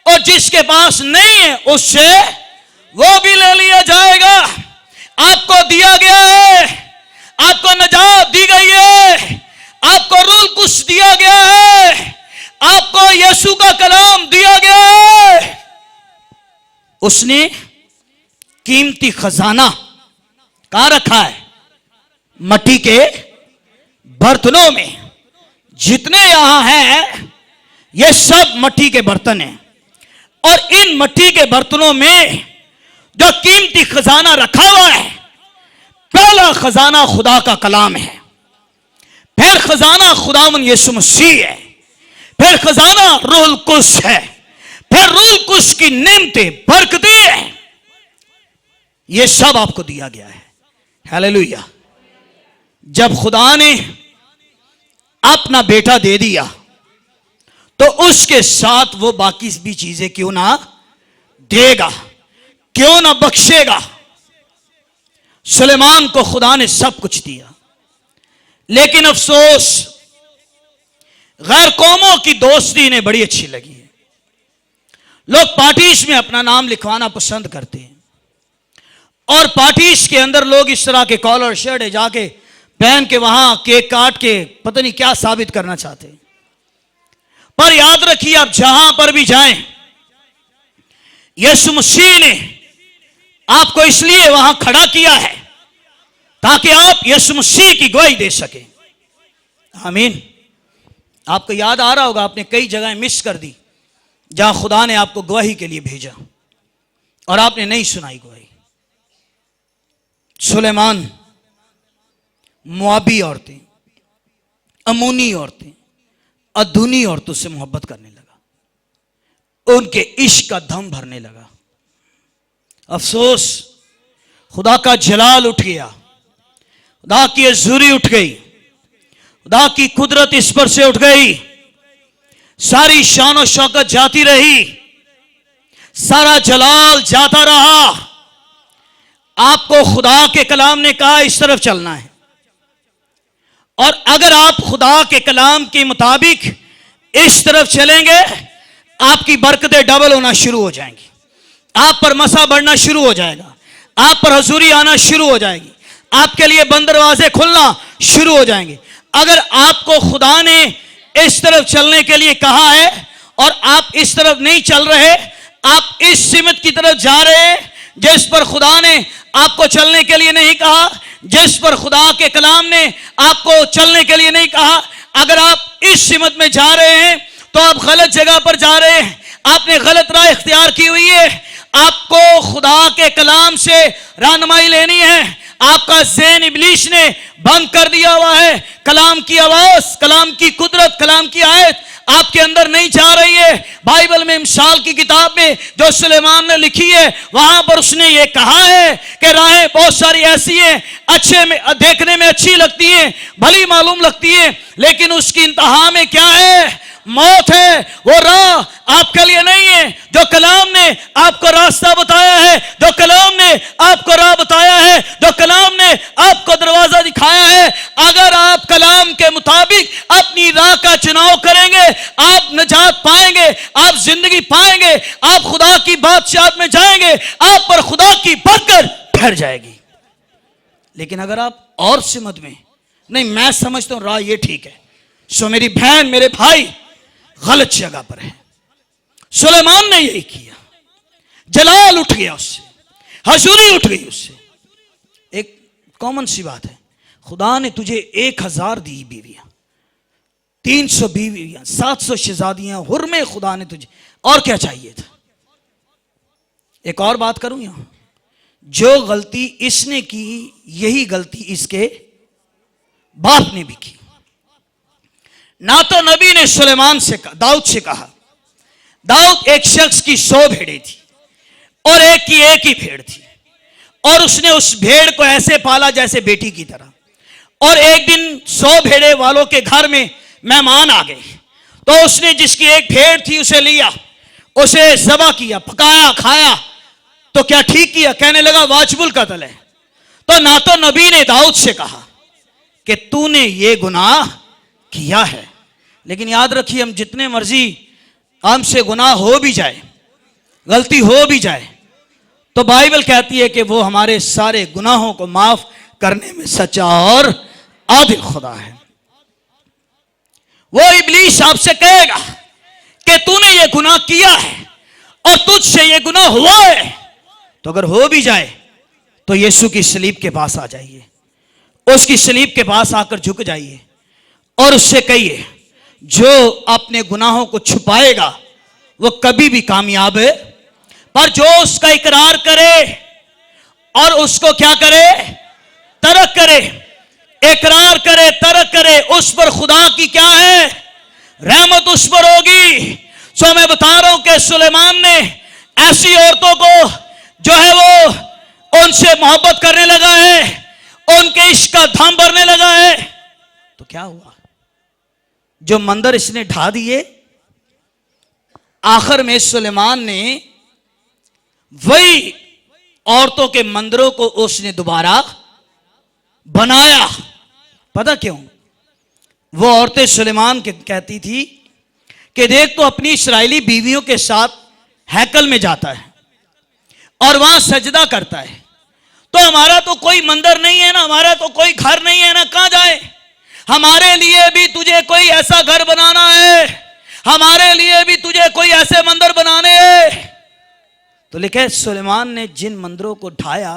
[SPEAKER 1] और जिसके पास नहीं है उससे वो भी ले लिया जाएगा। आपको दिया गया है, आपको नजात दी गई है, आपको रूल कुछ दिया गया है, आपको यीशु का कलाम दिया गया है। उसने कीमती खजाना कहां रखा है? मिट्टी के बर्तनों में। जितने यहां हैं ये सब मिट्टी के बर्तन हैं, और इन मिट्टी के बर्तनों में जो कीमती खजाना रखा हुआ है, पहला खजाना खुदा का कलाम है, फिर खजाना खुदावंद यीशु मसीह है, फिर खजाना रूहुल कुद्स है, फिर रूहुल कुद्स की नेमतें, बरकतें हैं। ये सब आपको दिया गया है। हालेलुया। जब खुदा ने अपना बेटा दे दिया तो उसके साथ वो बाकी भी चीजें क्यों ना देगा, क्यों ना बख्शेगा। सुलेमान को खुदा ने सब कुछ दिया, लेकिन अफसोस गैर कौमों की दोस्ती ने बड़ी अच्छी लगी है। लोग पार्टीज में अपना नाम लिखवाना पसंद करते हैं, और पार्टीज के अंदर लोग इस तरह के कॉलर शर्ट जाके पहन के वहां केक काट के पता नहीं क्या साबित करना चाहते हैं। पर याद रखिए, आप जहां पर भी जाएं, यीशु मसीह ने आपको इसलिए वहां खड़ा किया है ताकि आप यीशु मसीह की गवाही दे सकें। आमीन। आपको याद आ रहा होगा, आपने कई जगह मिस कर दी जहां खुदा ने आपको गवाही के लिए भेजा और आपने नहीं सुनाई गवाही। सुलेमान मुआबी औरतें, अमूनी औरतें, अदूनी औरतों से मोहब्बत करने लगा, उनके इश्क का दम भरने लगा। अफसोस, खुदा का जलाल उठ गया, खुदा की अजूरी उठ गई, खुदा की कुदरत इस पर से उठ गई, सारी शान और शौकत जाती रही, सारा जलाल जाता रहा। आपको खुदा के कलाम ने कहा इस तरफ चलना है, और अगर आप खुदा के कलाम के मुताबिक इस तरफ चलेंगे, आपकी बरकतें डबल होना शुरू हो जाएंगी, आप पर मसा बढ़ना शुरू हो जाएगा, आप पर हजूरी आना शुरू हो जाएगी, आपके लिए बंद दरवाजे खुलना शुरू हो जाएंगे। अगर आपको खुदा ने इस तरफ चलने के लिए कहा है और आप इस तरफ नहीं चल रहे, आप इस सिमत की तरफ जा रहे हैं जिस पर खुदा ने आपको चलने के लिए नहीं कहा, जिस पर खुदा के कलाम ने आपको चलने के लिए नहीं कहा, अगर आप इस सिमत में जा रहे हैं तो आप गलत जगह पर जा रहे हैं, आपने गलत राह इख्तियार की हुई है। आपको खुदा के कलाम से रहनुमाई लेनी है। आपका ज़हन इब्लीस ने बंद कर दिया हुआ है। कलाम की आवाज, कलाम की कुदरत, कलाम की आयत आपके अंदर नहीं जा रही है। बाइबल में मिसाल की किताब में जो सुलेमान ने लिखी है, वहां पर उसने ये कहा है कि राहें बहुत सारी ऐसी हैं, अच्छे में देखने में अच्छी लगती हैं, भली मालूम लगती है, लेकिन उसकी इंतहा में क्या है? मौत है। वो राह आपके लिए नहीं है। जो कलाम ने आपको रास्ता बताया है, जो कलाम ने आपको राह बताया है, जो कलाम ने आपको दरवाजा दिखाया है, अगर आप कलाम के मुताबिक अपनी राह का चुनाव करेंगे, आप नजात पाएंगे, आप जिंदगी पाएंगे, आप खुदा की बादशाहत में जाएंगे, आप पर खुदा की बरकत ठहर जाएगी। लेकिन अगर आप और सिमत में नहीं, मैं समझता हूं राह ये ठीक है, सो मेरी बहन मेरे भाई गलत जगह पर है। सुलेमान ने यही किया। जलाल उठ गया उससे, हजूरी उठ गई उससे। एक कॉमन सी बात है, खुदा ने तुझे 1000 दी बीवियां, 300 बीवियां, 700 शहजादियां, हुर्मे खुदा ने तुझे, और क्या चाहिए था? एक और बात करूं यहां, जो गलती इसने की यही गलती इसके बाप ने भी की। ना तो नबी ने सुलेमान से कहा, दाऊद से कहा, दाऊद एक शख्स की 100 भेड़ें थी और एक की एक ही भेड़ थी, और उसने उस भेड़ को ऐसे पाला जैसे बेटी की तरह। और एक दिन 100 भेड़े वालों के घर में मेहमान आ गए, तो उसने जिसकी एक भेड़ थी उसे लिया, उसे ज़बह किया, पकाया, खाया, तो क्या ठीक किया? कहने लगा वाजिबुल कत्ल है। तो ना तो नबी ने दाऊद से कहा कि तूने ये गुनाह किया है, लेकिन याद रखिए, हम जितने मर्जी हमसे गुनाह हो भी जाए, गलती हो भी जाए, तो बाइबल कहती है कि वो हमारे सारे गुनाहों को माफ करने में सच्चा और आदिल खुदा है। वो इब्लीस आपसे कहेगा कि तूने ये गुनाह किया है और तुझसे ये गुनाह हुआ है, तो अगर हो भी जाए तो यीशु की सलीब के पास आ जाइए, उसकी सलीब के पास आकर झुक जाइए और उससे कहिए, जो अपने गुनाहों को छुपाएगा वो कभी भी कामयाब है, पर जो उसका इकरार करे और उसको क्या करे? तरक करे, इकरार करे, तरक करे, उस पर खुदा की क्या है? रहमत उस पर होगी। सो मैं बता रहा हूं कि सुलेमान ने ऐसी औरतों को जो है वो उनसे मोहब्बत करने लगा है, उनके इश्क का धम भरने लगा है, तो क्या हुआ? जो मंदिर इसने ढा दिए, आखिर में सुलेमान ने वही औरतों के मंदिरों को उसने दोबारा बनाया। पता क्यों? वो औरतें सुलेमान के कहती थी कि देख तो अपनी इस्राएली बीवियों के साथ हैकल में जाता है और वहां सजदा करता है, तो हमारा तो कोई मंदिर नहीं है ना, हमारा तो कोई घर नहीं है ना, कहां जाए? हमारे लिए भी तुझे कोई ऐसा घर बनाना है, हमारे लिए भी तुझे कोई ऐसे मंदिर बनाने हैं। तो लिखे सुलेमान ने जिन मंदिरों को ढाया,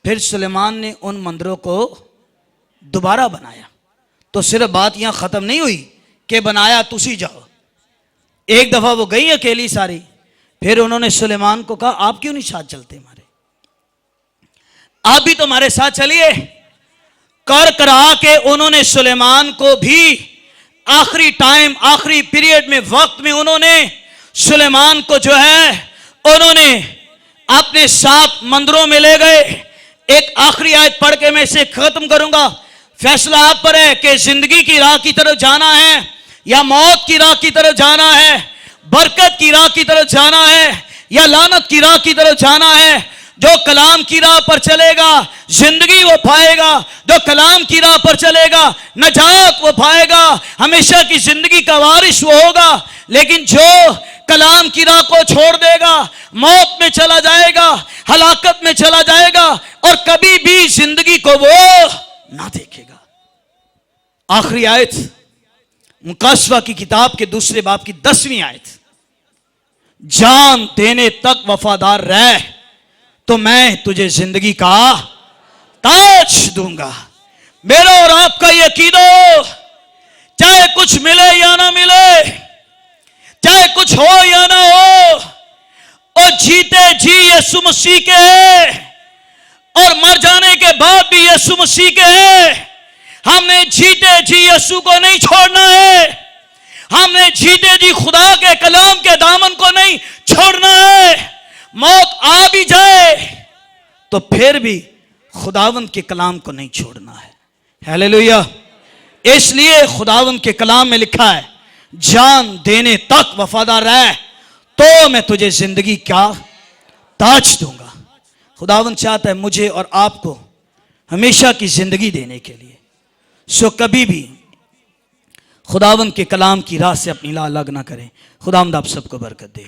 [SPEAKER 1] फिर सुलेमान ने उन मंदिरों को दोबारा बनाया। तो सिर्फ बात यहां खत्म नहीं हुई कि बनाया तुसी जाओ। एक दफा वो गई अकेली सारी, फिर उन्होंने सुलेमान को कहा आप क्यों नहीं साथ चलते हमारे, आप भी तो हमारे साथ चलिए। कर करा के उन्होंने सुलेमान को भी आखिरी टाइम, आखिरी पीरियड में, वक्त में उन्होंने सुलेमान को जो है उन्होंने अपने साथ मंदिरों में ले गए। एक आखिरी आयत पढ़ के मैं इसे खत्म करूंगा। फैसला आप पर है कि जिंदगी की राह की तरफ जाना है या मौत की राह की तरफ जाना है, बरकत की राह की तरफ जाना है या लानत की राह की तरफ जाना है। जो कलाम की राह पर चलेगा जिंदगी वो पाएगा, जो कलाम की राह पर चलेगा नजात वो पाएगा, हमेशा की जिंदगी का वारिस वो होगा। लेकिन जो कलाम की राह को छोड़ देगा मौत में चला जाएगा, हलाकत में चला जाएगा और कभी भी जिंदगी को वो ना देखेगा। आखिरी आयत मुकाशवा की किताब के 2 बाब की 10वीं आयत, जान देने तक वफादार रह तो मैं तुझे जिंदगी का ताज दूंगा। मेरा और आपका ये अकीदा, चाहे कुछ मिले या ना मिले, चाहे कुछ हो या ना हो, और जीते जी यीशु मसीह के हैं और मर जाने के बाद भी यीशु मसीह के हैं। हमने जीते जी यीशु को नहीं छोड़ना है, हमने जीते जी खुदा के कलाम के दामन को नहीं छोड़ना है। मौत आ भी जाए तो फिर भी खुदावंद के कलाम को नहीं छोड़ना है। हालेलुया। इसलिए खुदावंद के कलाम में लिखा है, जान देने तक वफादार रह तो मैं तुझे जिंदगी का ताज दूंगा। खुदावंद चाहता है मुझे और आपको हमेशा की जिंदगी देने के लिए। सो कभी भी खुदावंद के कलाम की राह से अपनी राह अलग ना करें। खुदावंद आप सबको बरकत दे।